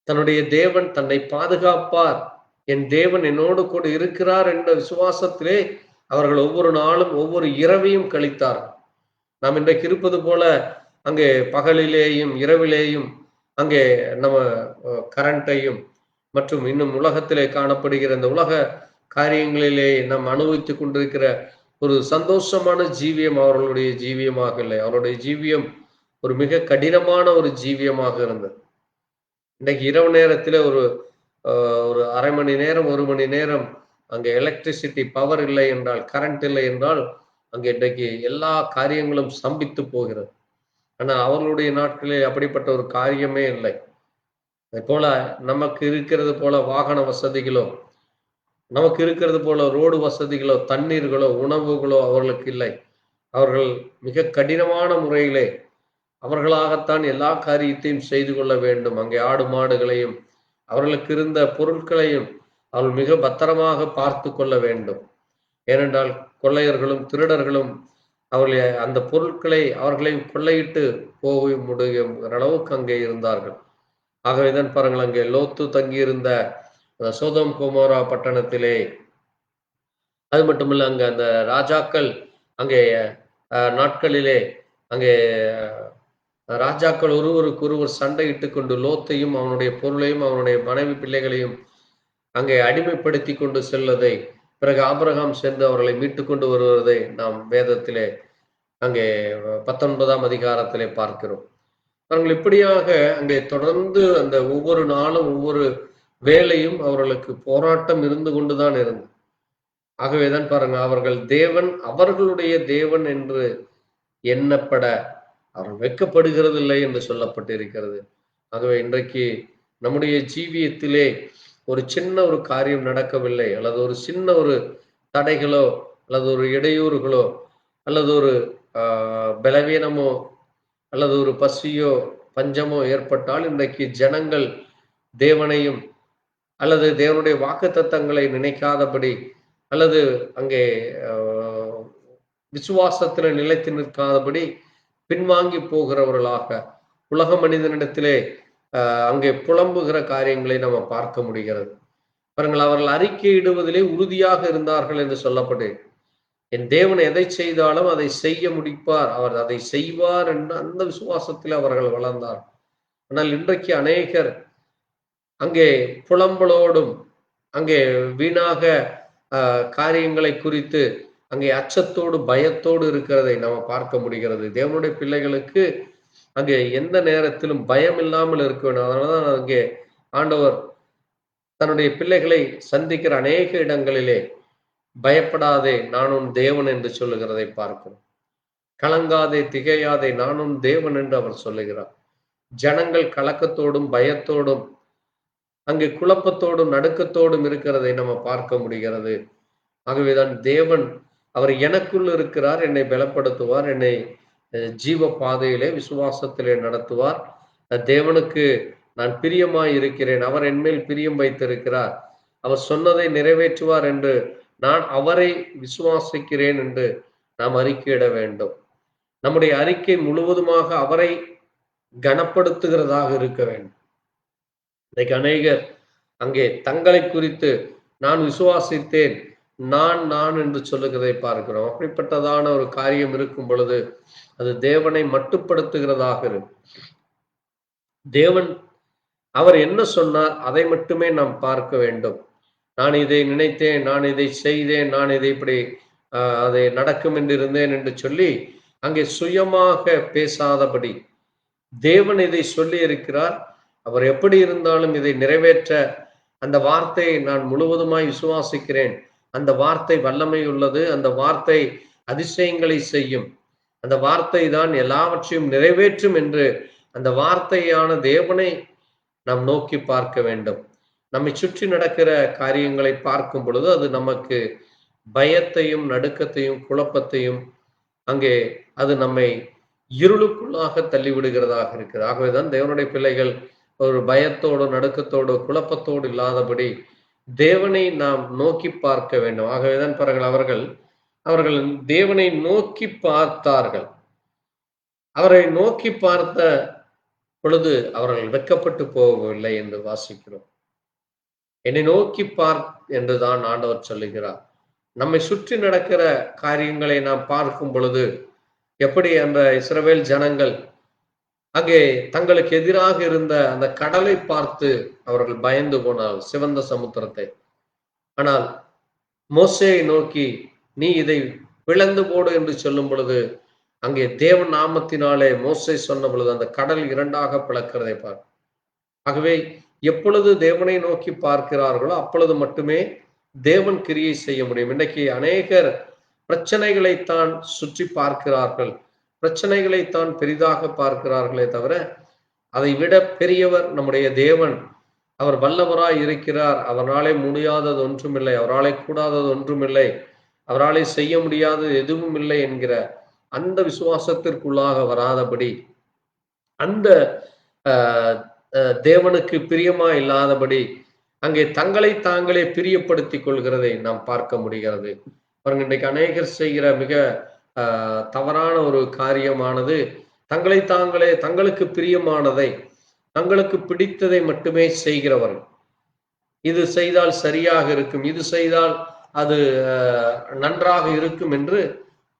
[SPEAKER 1] தன்னுடைய தேவன் தன்னை பாதுகாப்பார், என் தேவன் என்னோடு கூட இருக்கிறார் என்ற விசுவாசத்திலே அவர்கள் ஒவ்வொரு நாளும் ஒவ்வொரு இரவையும் கழித்தார்கள். நாம் இன்றைக்கு இருப்பது போல அங்கே பகலிலேயும் இரவிலேயும் அங்கே நம்ம கரண்ட்டையும் மற்றும் இன்னும் உலகத்திலே காணப்படுகிற இந்த உலக காரியங்களிலே நாம் அனுபவித்துக் கொண்டிருக்கிற ஒரு சந்தோஷமான ஜீவியம் அவர்களுடைய ஜீவியமாக இல்லை. அவருடைய ஜீவியம் ஒரு மிக கடினமான ஒரு ஜீவியமாக இருந்தது. இன்றைக்கு இரவு நேரத்தில் ஒரு ஒரு அரை மணி நேரம் 1 மணி நேரம் அங்கே எலக்ட்ரிசிட்டி பவர் இல்லை என்றால், கரண்ட் இல்லை என்றால், அங்கே இன்றைக்கு எல்லா காரியங்களும் ஸ்தம்பித்து போகிறது. ஆனால் அவர்களுடைய நாட்களில் அப்படிப்பட்ட ஒரு காரியமே இல்லை. அதே போல நமக்கு இருக்கிறது போல வாகன வசதிகளோ, நமக்கு இருக்கிறது போல ரோடு வசதிகளோ, தண்ணீர்களோ, உணவுகளோ அவர்களுக்கு இல்லை. அவர்கள் மிக கடினமான முறையிலே அவர்களாகத்தான் எல்லா காரியத்தையும் செய்து கொள்ள வேண்டும். அங்கே ஆடு மாடுகளையும் அவர்களுக்கு இருந்த பொருட்களையும் அவர்கள் மிக பத்திரமாக பார்த்து கொள்ள வேண்டும். ஏனென்றால் கொள்ளையர்களும் திருடர்களும் அவர்களை அந்த பொருட்களை அவர்களையும் கொள்ளையிட்டு போக முடியும் அளவுக்கு அங்கே இருந்தார்கள். ஆகவேதான் பாருங்கள், அங்கே லோத்து தங்கியிருந்த சோதோம் கொமோரா பட்டணத்திலே, அது மட்டுமல்ல அங்கே அந்த ராஜாக்கள் அங்கே நாட்களிலே அங்கே ராஜாக்கள் ஒருவருக்கு ஒருவர் சண்டையிட்டு கொண்டு லோத்தையும் அவனுடைய பொருளையும் அவனுடைய மனைவி பிள்ளைகளையும் அங்கே அடிமைப்படுத்தி கொண்டு செல்வதை, பிறகு ஆபிரகாம் சென்று அவர்களை மீட்டு கொண்டு வருவதை நாம் வேதத்திலே அங்கே 19ஆம் அதிகாரத்திலே பார்க்கிறோம். அவர்கள் இப்படியாக அங்கே தொடர்ந்து அந்த ஒவ்வொரு நாளும் ஒவ்வொரு வேலையும் அவர்களுக்கு போராட்டம் இருந்து கொண்டுதான் இருந்தது. ஆகவேதான் பாருங்க, அவர்கள் தேவன் அவர்களுடைய தேவன் என்று எண்ணப்பட அவர்கள் வெட்கப்படுகிறதில்லை என்று சொல்லப்பட்டிருக்கிறது. ஆகவே இன்றைக்கு நம்முடைய ஜீவியத்திலே ஒரு சின்ன ஒரு காரியம் நடக்கவில்லை, அல்லது ஒரு சின்ன ஒரு தடைகளோ அல்லது ஒரு இடையூறுகளோ அல்லது ஒரு பலவீனமோ அல்லது ஒரு பசியோ பஞ்சமோ ஏற்பட்டால் இன்றைக்கு ஜனங்கள் தேவனையும் அல்லது தேவனுடைய வாக்குத்தத்தங்களை நினைக்காதபடி அல்லது அங்கே விசுவாசத்தில் நிலைத்து நிற்காதபடி பின்வாங்கி போகிறவர்களாக உலக மனிதனிடத்திலே அங்கே புலம்புகிற காரியங்களை நம்ம பார்க்க முடிகிறது. பாருங்கள், அவர்கள் அறிக்கையிடுவதிலே உறுதியாக இருந்தார்கள் என்று சொல்லப்பட்டு, என் தேவன் எதை செய்தாலும் அதை செய்ய முடிப்பார், அவர் அதை செய்வார் என்ற அந்த விசுவாசத்தில் அவர்கள் வளர்ந்தார். ஆனால் இன்றைக்கு அநேகர் அங்கே புலம்பலோடும் அங்கே வீணாக காரியங்களை குறித்து அங்கே அச்சத்தோடு பயத்தோடு இருக்கிறதை நம்ம பார்க்க முடிகிறது. தேவனுடைய பிள்ளைகளுக்கு அங்கே எந்த நேரத்திலும் பயம் இல்லாமல் இருக்க வேண்டும். அதனாலதான் அங்கே ஆண்டவர் தன்னுடைய பிள்ளைகளை சந்திக்கிற அநேக இடங்களிலே பயப்படாதே, நான் உன் தேவன் என்று சொல்லுகிறதை பார்க்கிறோம். கலங்காதே திகையாதே, நான் உன் தேவன் என்று அவர் சொல்லுகிறார். ஜனங்கள் கலக்கத்தோடும் பயத்தோடும் அங்கே குழப்பத்தோடும் நடுக்கத்தோடும் இருக்கிறதை நம்ம பார்க்க முடிகிறது. ஆகவேதான் தேவன் அவர் எனக்குள் இருக்கிறார், என்னை பலப்படுத்துவார், என்னை ஜீவ பாதையிலே விசுவாசத்திலே நடத்துவார். தேவனுக்கு நான் பிரியமாய் இருக்கிறேன், அவர் என்மேல் பிரியம் வைத்திருக்கிறார், அவர் சொன்னதை நிறைவேற்றுவார் என்று நான் அவரை விசுவாசிக்கிறேன் என்று நாம் அறிக்கையிட வேண்டும். நம்முடைய அறிக்கை முழுவதுமாக அவரை கனப்படுத்துகிறதாக இருக்க வேண்டும். இன்னைக்கு அநேகர் அங்கே தங்களை குறித்து நான் விசுவாசித்தேன், நான் என்று சொல்லுகிறதை பார்க்கிறோம். அப்படிப்பட்டதான ஒரு காரியம் இருக்கும் பொழுது அது தேவனை மட்டுப்படுத்துகிறதாக இருக்கு. தேவன் அவர் என்ன சொன்னார் அதை மட்டுமே நாம் பார்க்க வேண்டும். நான் இதை நினைத்தேன், நான் இதை செய்தேன், நான் இதை இப்படி அதை நடக்கும் என்று இருந்தேன் என்று சொல்லி அங்கே சுயமாக பேசாதபடி தேவன் இதை சொல்லி இருக்கிறார். அவர் எப்படி இருந்தாலும் இதை நிறைவேற்ற அந்த வார்த்தையை நான் முழுவதுமாய் விசுவாசிக்கிறேன். அந்த வார்த்தை வல்லமை உள்ளது. அந்த வார்த்தை அதிசயங்களை செய்யும். அந்த வார்த்தை தான் எல்லாவற்றையும் நிறைவேற்றும் என்று அந்த வார்த்தையான தேவனை நாம் நோக்கி பார்க்க வேண்டும். நம்மை சுற்றி நடக்கிற காரியங்களை பார்க்கும் பொழுது அது நமக்கு பயத்தையும் நடுக்கத்தையும் குழப்பத்தையும் அங்கே அது நம்மை இருளுக்குள்ளாக தள்ளிவிடுகிறதாக இருக்குது. ஆகவேதான் தேவனுடைய பிள்ளைகள் ஒரு பயத்தோடு நடுக்கத்தோடு குழப்பத்தோடு இல்லாதபடி தேவனை நாம் நோக்கி பார்க்க வேண்டும். ஆகவேதான் பாருங்கள், அவர்கள் தேவனை நோக்கி பார்த்தார்கள். அவரை நோக்கி பார்த்த பொழுது அவர்கள் வெட்கப்பட்டு போகவில்லை என்று வாசிக்கிறோம். என்னை நோக்கி பார் என்றுதான் ஆண்டவர் சொல்லுகிறார். நம்மை சுற்றி நடக்கிற காரியங்களை நாம் பார்க்கும் பொழுது எப்படி அந்த இஸ்ரவேல் ஜனங்கள் அங்கே தங்களுக்கு எதிராக இருந்த அந்த கடலை பார்த்து அவர்கள் பயந்து போனார், சிவந்த சமுத்திரத்தை. ஆனால் மோசேயை நோக்கி நீ இதை பிளந்து போடு என்று சொல்லும் பொழுது அங்கே தேவன் நாமத்தினாலே மோசே சொன்ன பொழுது அந்த கடல் இரண்டாக பிளக்கிறதை பார். ஆகவே எப்பொழுது தேவனை நோக்கி பார்க்கிறார்களோ அப்பொழுது மட்டுமே தேவன் கிரியை செய்ய முடியும். இன்றைக்கு அநேகர் பிரச்சனைகளைத்தான் சுற்றி பார்க்கிறார்கள், பிரச்சனைகளைத்தான் பெரிதாக பார்க்கிறார்களே தவிர அதை விட பெரியவர் நம்முடைய தேவன். அவர் வல்லவராய் இருக்கிறார். அவராலே முடியாதது ஒன்றுமில்லை, அவராலே கூடாதது ஒன்றுமில்லை, அவராலே செய்ய முடியாதது எதுவும் இல்லை என்கிற அந்த விசுவாசத்திற்குள்ளாக வராதபடி, அந்த தேவனுக்கு பிரியமா இல்லாதபடி அங்கே தங்களை தாங்களே பிரியப்படுத்திக் கொள்கிறதை நாம் பார்க்க முடிகிறது. பாருங்க, இன்றைக்கு அநேகர் செய்கிற மிக தவறான ஒரு காரியமானது தங்களை தாங்களே தங்களுக்கு பிரியமானதை தங்களுக்கு பிடித்ததை மட்டுமே செய்கிறவர்கள். இது செய்தால் சரியாக இருக்கும், இது செய்தால் அது நன்றாக இருக்கும் என்று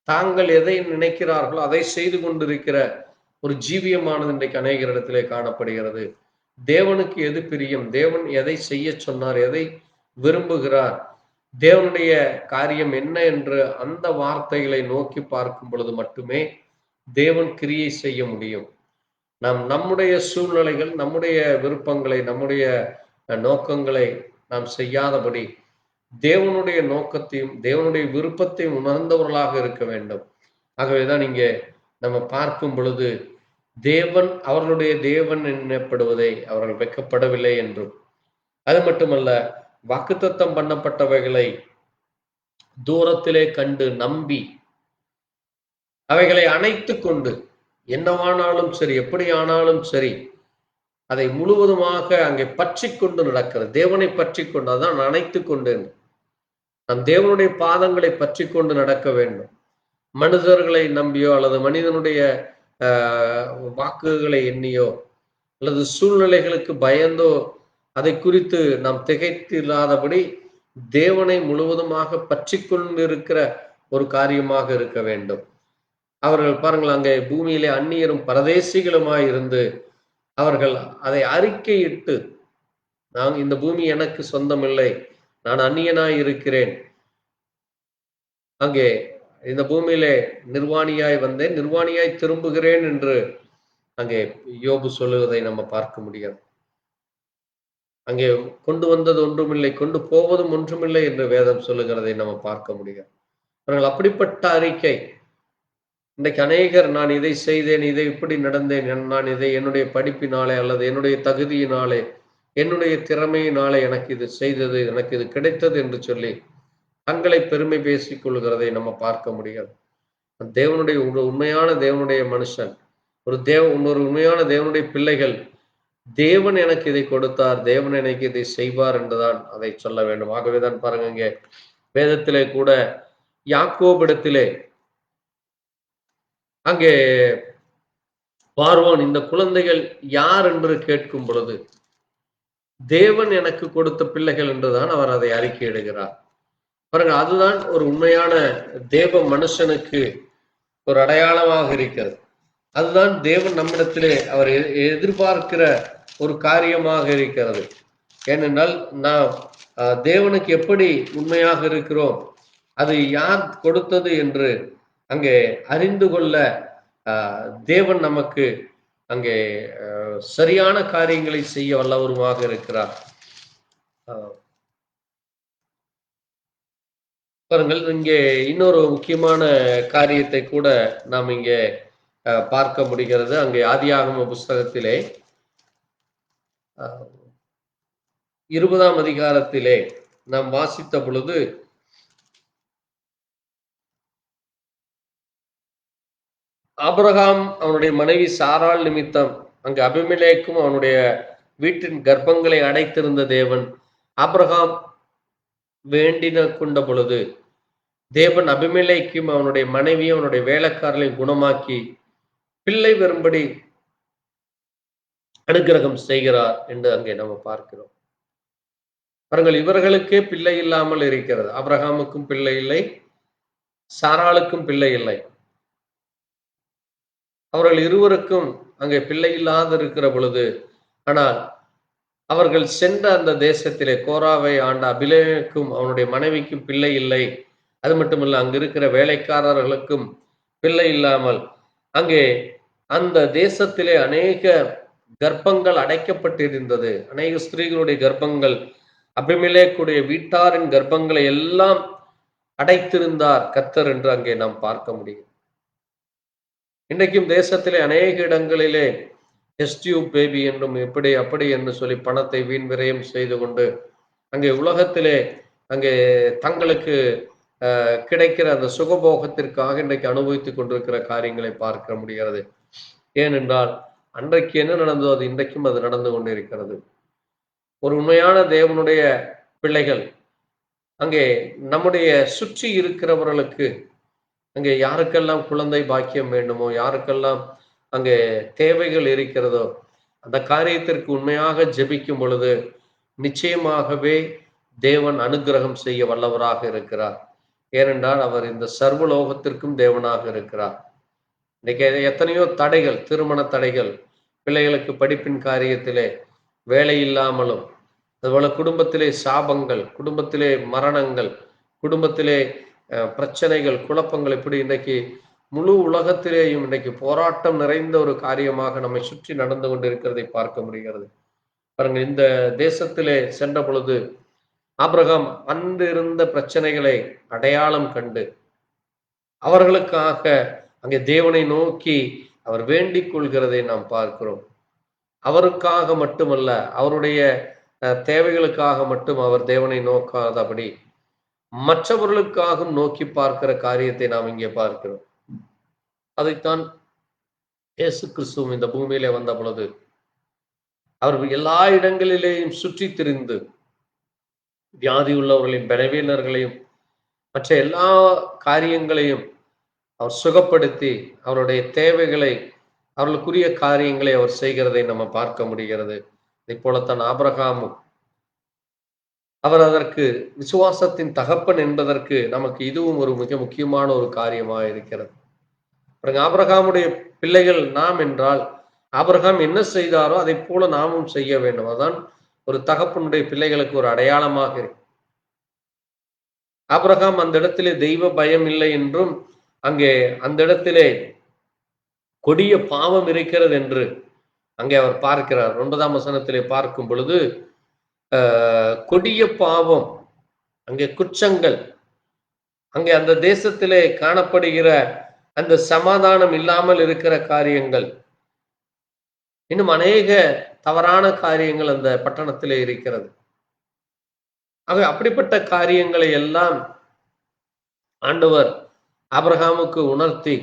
[SPEAKER 1] தாங்கள் எதை நினைக்கிறார்களோ அதை செய்து கொண்டிருக்கிற ஒரு ஜீவியமானது இன்றைக்கு அநேகர் இடத்திலே காணப்படுகிறது. தேவனுக்கு எது பிரியம், தேவன் எதை செய்ய சொன்னார், எதை விரும்புகிறார், தேவனுடைய காரியம் என்ன என்று அந்த வார்த்தைகளை நோக்கி பார்க்கும் பொழுது மட்டுமே தேவன் கிரியை செய்ய முடியும். நாம் நம்முடைய சூழ்நிலைகள், நம்முடைய விருப்பங்களை, நம்முடைய நோக்கங்களை நாம் செய்யாதபடி தேவனுடைய நோக்கத்தையும் தேவனுடைய விருப்பத்தையும் உணர்ந்தவர்களாக இருக்க வேண்டும். ஆகவேதான் இங்கே நம்ம பார்க்கும் பொழுது தேவன் அவர்களுடைய தேவன் எனப்படுவதை அவர்கள் வெட்கப்படவில்லை என்றும், அது மட்டுமல்ல வாக்குத்தத்தம் பண்ணப்பட்டவைகளை தூரத்திலே கண்டு நம்பி அவைகளை அணைத்து கொண்டு என்னவானாலும் சரி, எப்படி ஆனாலும் சரி, அதை முழுவதுமாக அங்கே பற்றி கொண்டு நடக்கிறது. தேவனை பற்றி கொண்டு, அதான் அணைத்து கொண்டு. நம் தேவனுடைய பாதங்களை பற்றி கொண்டு நடக்க வேண்டும். மனிதர்களை நம்பியோ அல்லது மனிதனுடைய வாக்குகளை எண்ணியோ அல்லது சூழ்நிலைகளுக்கு பயந்தோ அதை குறித்து நாம் திகைத்து இல்லாதபடி தேவனை முழுவதுமாக பற்றி கொண்டிருக்கிற ஒரு காரியமாக இருக்க வேண்டும். அவர்கள் பாருங்கள், அங்கே பூமியிலே அந்நியரும் பரதேசிகளுமாய் இருந்து அவர்கள் அதை அறிக்கையிட்டு, நான் இந்த பூமி எனக்கு சொந்தமில்லை, நான் அந்நியனாய் இருக்கிறேன், அங்கே இந்த பூமியிலே நிர்வாணியாய் வந்தேன், நிர்வாணியாய் திரும்புகிறேன் என்று அங்கே யோபு சொல்லுவதை நம்ம பார்க்க முடியாது. அங்கே கொண்டு வந்தது ஒன்றுமில்லை, கொண்டு போவதும் ஒன்றுமில்லை என்று வேதம் சொல்லுகிறதை நம்ம பார்க்க முடியாது. அவர்கள் அப்படிப்பட்ட அறிக்கை. இன்றைக்கு அநேகர் நான் இதை செய்தேன், இதை இப்படி நடந்தேன், நான் இதை என்னுடைய படிப்பினாலே அல்லது என்னுடைய தகுதியினாலே என்னுடைய திறமையினாலே எனக்கு இது செய்தது, எனக்கு இது கிடைத்தது என்று சொல்லி தங்களை பெருமை பேசிக் கொள்கிறதை நம்ம பார்க்க முடியாது. தேவனுடைய உண்மையான தேவனுடைய மனுஷன், இன்னொரு உண்மையான தேவனுடைய பிள்ளைகள், தேவன் எனக்கு இதை கொடுத்தார், தேவன் எனக்கு இதை செய்வார் என்றுதான் அதை சொல்ல வேண்டும். ஆகவேதான் பாருங்க, இங்கே வேதத்திலே கூட யாக்கோபிடத்திலே அங்கே பார்வோன் இந்த குழந்தைகள் யார் என்று கேட்கும் பொழுது தேவன் எனக்கு கொடுத்த பிள்ளைகள் என்றுதான் அவர் அதை அறிக்கையிடுகிறார். பாருங்க, அதுதான் ஒரு உண்மையான தேவ மனுஷனுக்கு ஒரு அடையாளமாக இருக்கிறது. அதுதான் தேவன் நம்மிடத்திலே அவர் எதிர்பார்க்கிற ஒரு காரியமாக இருக்கிறது. ஏனென்றால் நாம் தேவனுக்கு எப்படி உண்மையாக இருக்கிறோம், அது யார் கொடுத்தது என்று அங்கே அறிந்து கொள்ள தேவன் நமக்கு அங்கே சரியான காரியங்களை செய்ய வல்லவருமாக இருக்கிறார். பாருங்கள், இங்கே இன்னொரு முக்கியமான காரியத்தை கூட நாம் இங்கே பார்க்க முடிகிறது. அங்கே ஆதியாகம புஸ்தகத்திலே 20ஆம் அதிகாரத்திலே நாம் வாசித்த பொழுது ஆபிரகாம் அவனுடைய மனைவி சாராள் நிமித்தம் அங்கு அபிமெலேக்கும் அவனுடைய வீட்டின் கர்ப்பங்களை அடைத்திருந்த தேவன் ஆபிரகாம் வேண்டின கொண்ட பொழுது தேவன் அபிமெலேக்கும் அவனுடைய மனைவி அவனுடைய வேலைக்காரர்களை குணமாக்கி பிள்ளை வரும்படி அனுக்கிரகம் செய்கிறார் என்று அங்கே நம்ம பார்க்கிறோம். பாருங்கள், இவர்களுக்கே பிள்ளை இல்லாமல் இருக்கிறது. ஆபிரகாமுக்கும் பிள்ளை இல்லை, சாராளுக்கும் பிள்ளை இல்லை. அவர்கள் இருவருக்கும் அங்கே பிள்ளை இல்லாது இருக்கிற பொழுது, ஆனால் அவர்கள் சென்ற அந்த தேசத்திலே கோராவை ஆண்ட அபிலேக்கும் அவனுடைய மனைவிக்கும் பிள்ளை இல்லை. அது மட்டுமல்ல, அங்கு இருக்கிற வேலைக்காரர்களுக்கும் பிள்ளை இல்லாமல் அங்கே அந்த தேசத்திலே அநேக கர்ப்பங்கள் அடைக்கப்பட்டிருந்தது. அநேக ஸ்திரீகளுடைய கர்ப்பங்கள், அபிமெலேக்குடைய வீட்டாரின் கர்ப்பங்களை எல்லாம் அடைத்திருந்தார் கர்த்தர் என்று அங்கே நாம் பார்க்க முடியும். இன்றைக்கும் தேசத்திலே அநேக இடங்களிலே டெஸ்டியூப் பேபி என்றும் எப்படி அப்படி என்று சொல்லி பணத்தை வீண் விரயம் செய்து கொண்டு அங்கே உலகத்திலே அங்கே தங்களுக்கு கிடைக்கிற அந்த சுகபோகத்திற்காக இன்றைக்கு அனுபவித்துக் கொண்டிருக்கிற காரியங்களை பார்க்க முடிகிறது. ஏனென்றால் அன்றைக்கு என்ன நடந்ததோ அது இன்றைக்கும் அது நடந்து கொண்டிருக்கிறது. ஒரு உண்மையான தேவனுடைய பிள்ளைகள் அங்கே நம்முடைய சுற்றி இருக்கிறவர்களுக்கு அங்கே யாருக்கெல்லாம் குழந்தை பாக்கியம் வேண்டுமோ, யாருக்கெல்லாம் அங்கே தேவைகள் இருக்கிறதோ, அந்த காரியத்திற்கு உண்மையாக ஜெபிக்கும் பொழுது நிச்சயமாகவே தேவன் அனுக்கிரகம் செய்ய வல்லவராக இருக்கிறார். ஏனென்றால் அவர் இந்த சர்வலோகத்திற்கும் தேவனாக இருக்கிறார். இன்னைக்கு எத்தனையோ தடைகள், திருமண தடைகள், பிள்ளைகளுக்கு படிப்பின் காரியத்திலே, வேலை இல்லாமலும், அதுபோல குடும்பத்திலே சாபங்கள், குடும்பத்திலே மரணங்கள், குடும்பத்திலே பிரச்சனைகள், குழப்பங்கள், இப்படி இன்றைக்கு முழு உலகத்திலேயும் இன்றைக்கு போராட்டம் நிறைந்த ஒரு காரியமாக நம்மை சுற்றி நடந்து கொண்டிருக்கிறதை பார்க்க முடிகிறது. பாருங்கள், இந்த தேசத்திலே சென்ற பொழுது ஆபிரகாம் அன்று இருந்த பிரச்சனைகளை அடையாளம் கண்டு அவர்களுக்காக அங்கே தேவனை நோக்கி அவர் வேண்டிக் கொள்கிறதை நாம் பார்க்கிறோம். அவருக்காக மட்டுமல்ல, அவருடைய தேவைகளுக்காக மட்டும் அவர் தேவனை நோக்காதபடி மற்றவர்களுக்காகவும் நோக்கி பார்க்கிற காரியத்தை நாம் இங்கே பார்க்கிறோம். அதைத்தான் இயேசு கிறிஸ்துவும் இந்த பூமியிலே வந்த பொழுது அவர் எல்லா இடங்களிலேயும் சுற்றி திரிந்து வியாதி உள்ளவர்களையும் பலவீனர்களையும் மற்ற எல்லா காரியங்களையும் அவர் சுகப்படுத்தி அவருடைய தேவைகளை, அவர்களுக்குரிய காரியங்களை அவர் செய்கிறதை நம்ம பார்க்க முடிகிறது. இதை போலத்தான் ஆபிரகாமும் அவர் அதற்கு விசுவாசத்தின் தகப்பன் என்பதற்கு நமக்கு இதுவும் ஒரு மிக முக்கியமான ஒரு காரியமாக இருக்கிறது. ஆபிரகாமுடைய பிள்ளைகள் நாம் என்றால் ஆபிரகாம் என்ன செய்தாரோ அதை போல நாமும் செய்ய வேண்டும். அதான் ஒரு தகப்பனுடைய பிள்ளைகளுக்கு ஒரு அடையாளமாக இருக்கு. ஆபிரகாம் அந்த இடத்திலே தெய்வ பயம் இல்லை என்றும் அங்கே அந்த இடத்திலே கொடிய பாவம் இருக்கிறது என்று அங்கே அவர் பார்க்கிறார். 9ஆம் வசனத்திலே பார்க்கும் பொழுது கொடிய பாவம், அங்கே குற்றங்கள், அங்கே அந்த தேசத்திலே காணப்படுகிற அந்த சமாதானம் இல்லாமல் இருக்கிற காரியங்கள், இன்னும் அநேக தவறான காரியங்கள் அந்த பட்டணத்திலே இருக்கிறது. ஆக அப்படிப்பட்ட காரியங்களை எல்லாம் ஆண்டவர் ஆபிரகாமுக்கு உணர்த்தி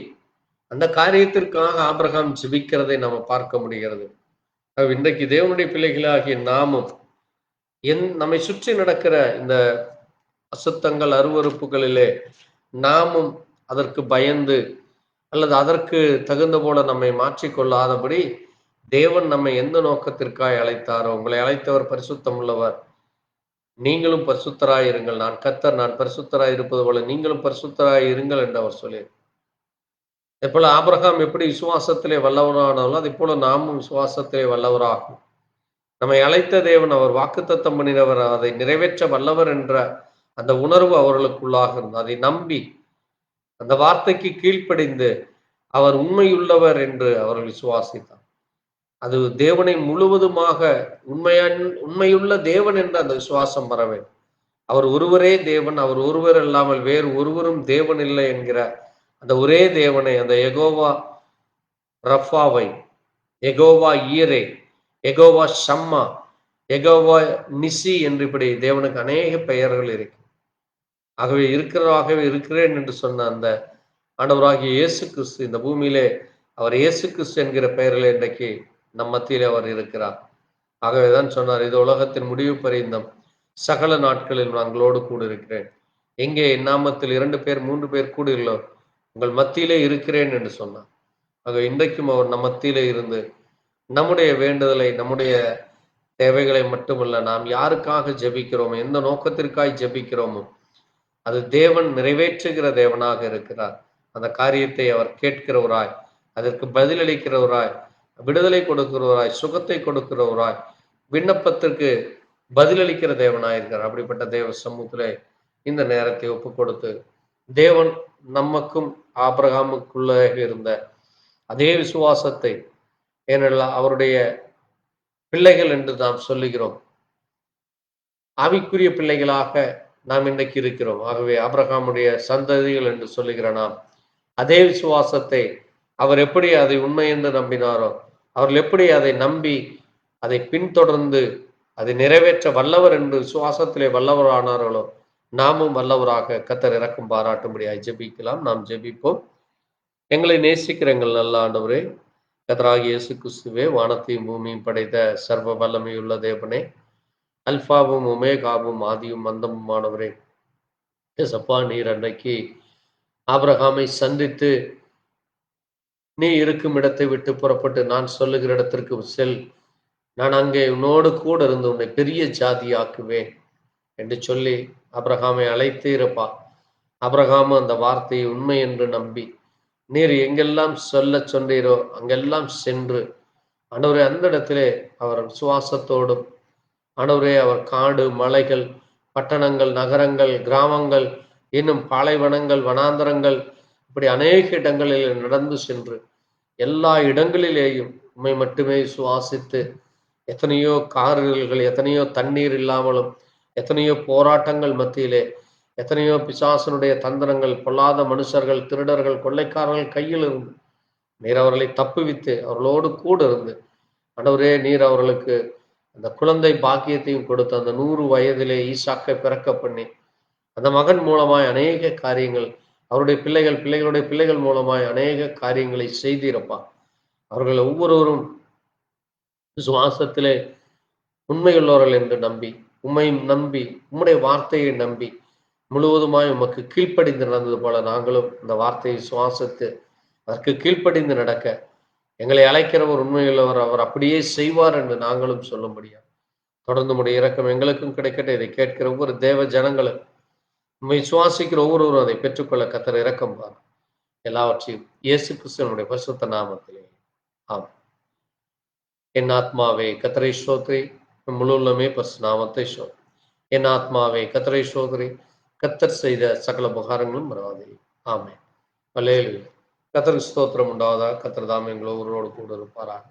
[SPEAKER 1] அந்த காரியத்திற்காக ஆபிரகாம் ஜெபிக்கிறதை நம்ம பார்க்க முடிகிறது. இன்றைக்கு தேவனுடைய பிள்ளைகளாகிய நாமும் நம்மை சுற்றி நடக்கிற இந்த அசுத்தங்கள், அருவறுப்புகளிலே நாமும் அதற்கு பயந்து அல்லது அதற்கு தகுந்த போல நம்மை மாற்றிக்கொள்ளாதபடி தேவன் நம்மை எந்த நோக்கத்திற்காக அழைத்தாரோ, உங்களை அழைத்தவர் பரிசுத்தம் உள்ளவர், நீங்களும் பரிசுத்தராய் இருங்கள், நான் கர்த்தர், நான் பரிசுத்தராய் இருப்பது போல நீங்களும் பரிசுத்தராய் இருங்கள் என்று அவர் சொல்லி, அதே போல ஆபிரகாம் எப்படி விசுவாசத்திலே வல்லவரானாலும் அதே போல நாமும் விசுவாசத்திலே வல்லவராகும். நம்மை அழைத்த தேவன், அவர் வாக்குத்தத்தம் பண்ணினவர், அதை நிறைவேற்ற வல்லவர் என்ற அந்த உணர்வு அவர்களுக்குள்ளாக இருந்தது. அதை நம்பி அந்த வார்த்தைக்கு கீழ்ப்படிந்து அவர் உண்மையுள்ளவர் என்று அவர்கள் விசுவாசித்தார். அது தேவனை முழுவதுமாக உண்மையுள்ள தேவன் என்ற அந்த விசுவாசம் வர வேண்டும். அவர் ஒருவரே தேவன், அவர் ஒருவர் இல்லாமல் வேறு ஒருவரும் தேவன் இல்லை என்கிற அந்த ஒரே தேவனை, அந்த யெகோவா ரஃபாவை, யெகோவா ஈரே, யெகோவா ஷம்மா, யெகோவா நிசி என்று இப்படி தேவனுக்கு அநேக பெயர்கள் இருக்கு. ஆகவே இருக்கிறாகவே இருக்கிறேன் என்று சொன்ன அந்த ஆண்டவராகிய இயேசு கிறிஸ்து இந்த பூமியிலே, அவர் இயேசு கிறிஸ்து என்கிற பெயரிலே இன்றைக்கு நம் மத்தியிலே அவர் இருக்கிறார். ஆகவேதான் சொன்னார், இது உலகத்தின் முடிவு பரியந்தம் சகல நாட்களில் நான் உங்களோடு கூட இருக்கிறேன். எங்கே என் நாமத்தில் 2 பேர் 3 பேர் கூடுகிறோ உங்கள் மத்தியிலே இருக்கிறேன் என்று சொன்னார். ஆக இன்றைக்கும் அவர் நம் மத்தியிலே இருந்து நம்முடைய வேண்டுதலை, நம்முடைய தேவைகளை மட்டுமல்ல, நாம் யாருக்காக ஜெபிக்கிறோமோ, எந்த நோக்கத்திற்காய் ஜெபிக்கிறோமோ, அது தேவன் நிறைவேற்றுகிற தேவனாக இருக்கிறார். அந்த காரியத்தை அவர் கேட்கிறவராய், அதற்கு பதிலளிக்கிறவராய், விடுதலை கொடுக்கிறவராய், சுகத்தை கொடுக்கிறவராய், விண்ணப்பத்திற்கு பதிலளிக்கிற தேவனாய் இருக்கிறார். அப்படிப்பட்ட தேவ சமூகத்திலே இந்த நேரத்தை ஒப்பு கொடுத்து, தேவன் நமக்கும் ஆபிரகாமுக்குள்ள இருந்த அதே விசுவாசத்தை, ஏனெல்லாம் அவருடைய பிள்ளைகள் என்று நாம் சொல்லுகிறோம், ஆவிக்குரிய பிள்ளைகளாக நாம் இன்றைக்கு இருக்கிறோம். ஆகவே ஆபிரகாமுடைய சந்ததிகள் என்று சொல்லுகிற நாம் அதே விசுவாசத்தை, அவர் எப்படி அதை உண்மை என்று நம்பினாரோ, அவர்கள் எப்படி அதை நம்பி அதை பின்தொடர்ந்து அதை நிறைவேற்ற வல்லவர் என்று விசுவாசத்திலே வல்லவரானார்களோ, நாமும் வல்லவராக கர்த்தர் இரக்கம் பாராட்டும்படியாய் ஜெபிக்கலாம். நாம் ஜெபிப்போம். எங்களை நேசிக்கிற எங்கள் நல்ல ஆண்டவரே, கர்த்தராகிய இயேசு கிறிஸ்துவே, வானத்தையும் பூமியும் படைத்த சர்வ வல்லமையுள்ள தேவனே, அல்பாவும் ஒமேகாவும் ஆதியும் அந்தமுமானவரே, எசப்பா, நீர் அன்றைக்கு ஆபிரகாமை சந்தித்து, நீ இருக்கும் இடத்தை விட்டு புறப்பட்டு நான் சொல்லுகிற இடத்திற்கு செல், நான் அங்கே உன்னோடு கூட இருந்து உன்னை பெரிய ஜாதியாக்குவேன் என்று சொல்லி ஆபிரகாமை அழைத்தீரப்பா. ஆபிரகாம் அந்த வார்த்தையை உண்மை என்று நம்பி, நீர் எங்கெல்லாம் சொல்ல சொன்னீரோ அங்கெல்லாம் சென்று, ஆண்டவரே, அந்த இடத்திலே அவர் விசுவாசத்தோடும், ஆண்டவரே, அவர் காடு, மலைகள், பட்டணங்கள், நகரங்கள், கிராமங்கள், இன்னும் பாலைவனங்கள், வனாந்தரங்கள், இப்படி அநேக இடங்களில் நடந்து சென்று எல்லா இடங்களிலேயும் உம்மை மட்டுமே சுவாசித்து, எத்தனையோ காரிருள்கள், எத்தனையோ தண்ணீர் இல்லாமலும், எத்தனையோ போராட்டங்கள் மத்தியிலே, எத்தனையோ பிசாசனுடைய தந்திரங்கள், பொல்லாத மனுஷர்கள், திருடர்கள், கொள்ளைக்காரர்கள் கையில் இருந்து நீர் அவர்களை தப்புவித்து அவர்களோடு கூட இருந்து, ஆண்டவரே, நீர் அவர்களுக்கு அந்த குழந்தை பாக்கியத்தையும் கொடுத்து அந்த 100 வயதிலே ஈசாக்கை பிறக்க பண்ணி, அந்த மகன் மூலமாய் அநேக காரியங்கள், அவருடைய பிள்ளைகள், பிள்ளைகளுடைய பிள்ளைகள் மூலமாய் அநேக காரியங்களை செய்தீரப்பா. அவர்கள் ஒவ்வொருவரும் விசுவாசத்திலே உண்மையுள்ளவர்கள் என்று நம்பி, உம்மை நம்பி, உம்முடைய வார்த்தையை நம்பி, முழுவதுமாய் உமக்கு கீழ்ப்படிந்து நடந்தது போல நாங்களும் இந்த வார்த்தையை சுவாசித்து அதற்கு கீழ்ப்படிந்து நடக்க, எங்களை அழைக்கிறவர் உண்மையுள்ளவர், அவர் அப்படியே செய்வார் என்று நாங்களும் சொல்ல முடியாது. தொடர்ந்து உடைய இரக்கம் எங்களுக்கும் கிடைக்கட்டும். இதை கேட்கிற ஒவ்வொரு தேவ ஜனங்களும், உண்மை சுவாசிக்கிற ஒவ்வொருவரும் அதை பெற்றுக்கொள்ள கர்த்தர் இரக்கம் பார். எல்லாவற்றையும் இயேசு கிறிஸ்துவினுடைய பரிசுத்த நாமத்திலே ஆம். என் ஆத்மாவே கர்த்தரை ஸ்தோத்திரி, முழு உள்ளமே பரிசுத்த நாமத்தை ஸ்தோத்திரி. என் ஆத்மாவே கர்த்தரை ஸ்தோத்திரி, கர்த்தர் செய்த சகல உபகாரங்களும் மறவாதே. ஆமென். அல்லேலூயா. கர்த்தருக்கு ஸ்தோத்திரம் உண்டாவதாக. கர்த்தர் தாமே எங்கள் ஒவ்வொருவரோடு கூட இருப்பாராக.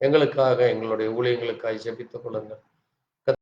[SPEAKER 1] எங்களுக்காக, எங்களுடைய ஊழியங்களுக்காக ஜெபித்துக் கொள்ளுங்கள்.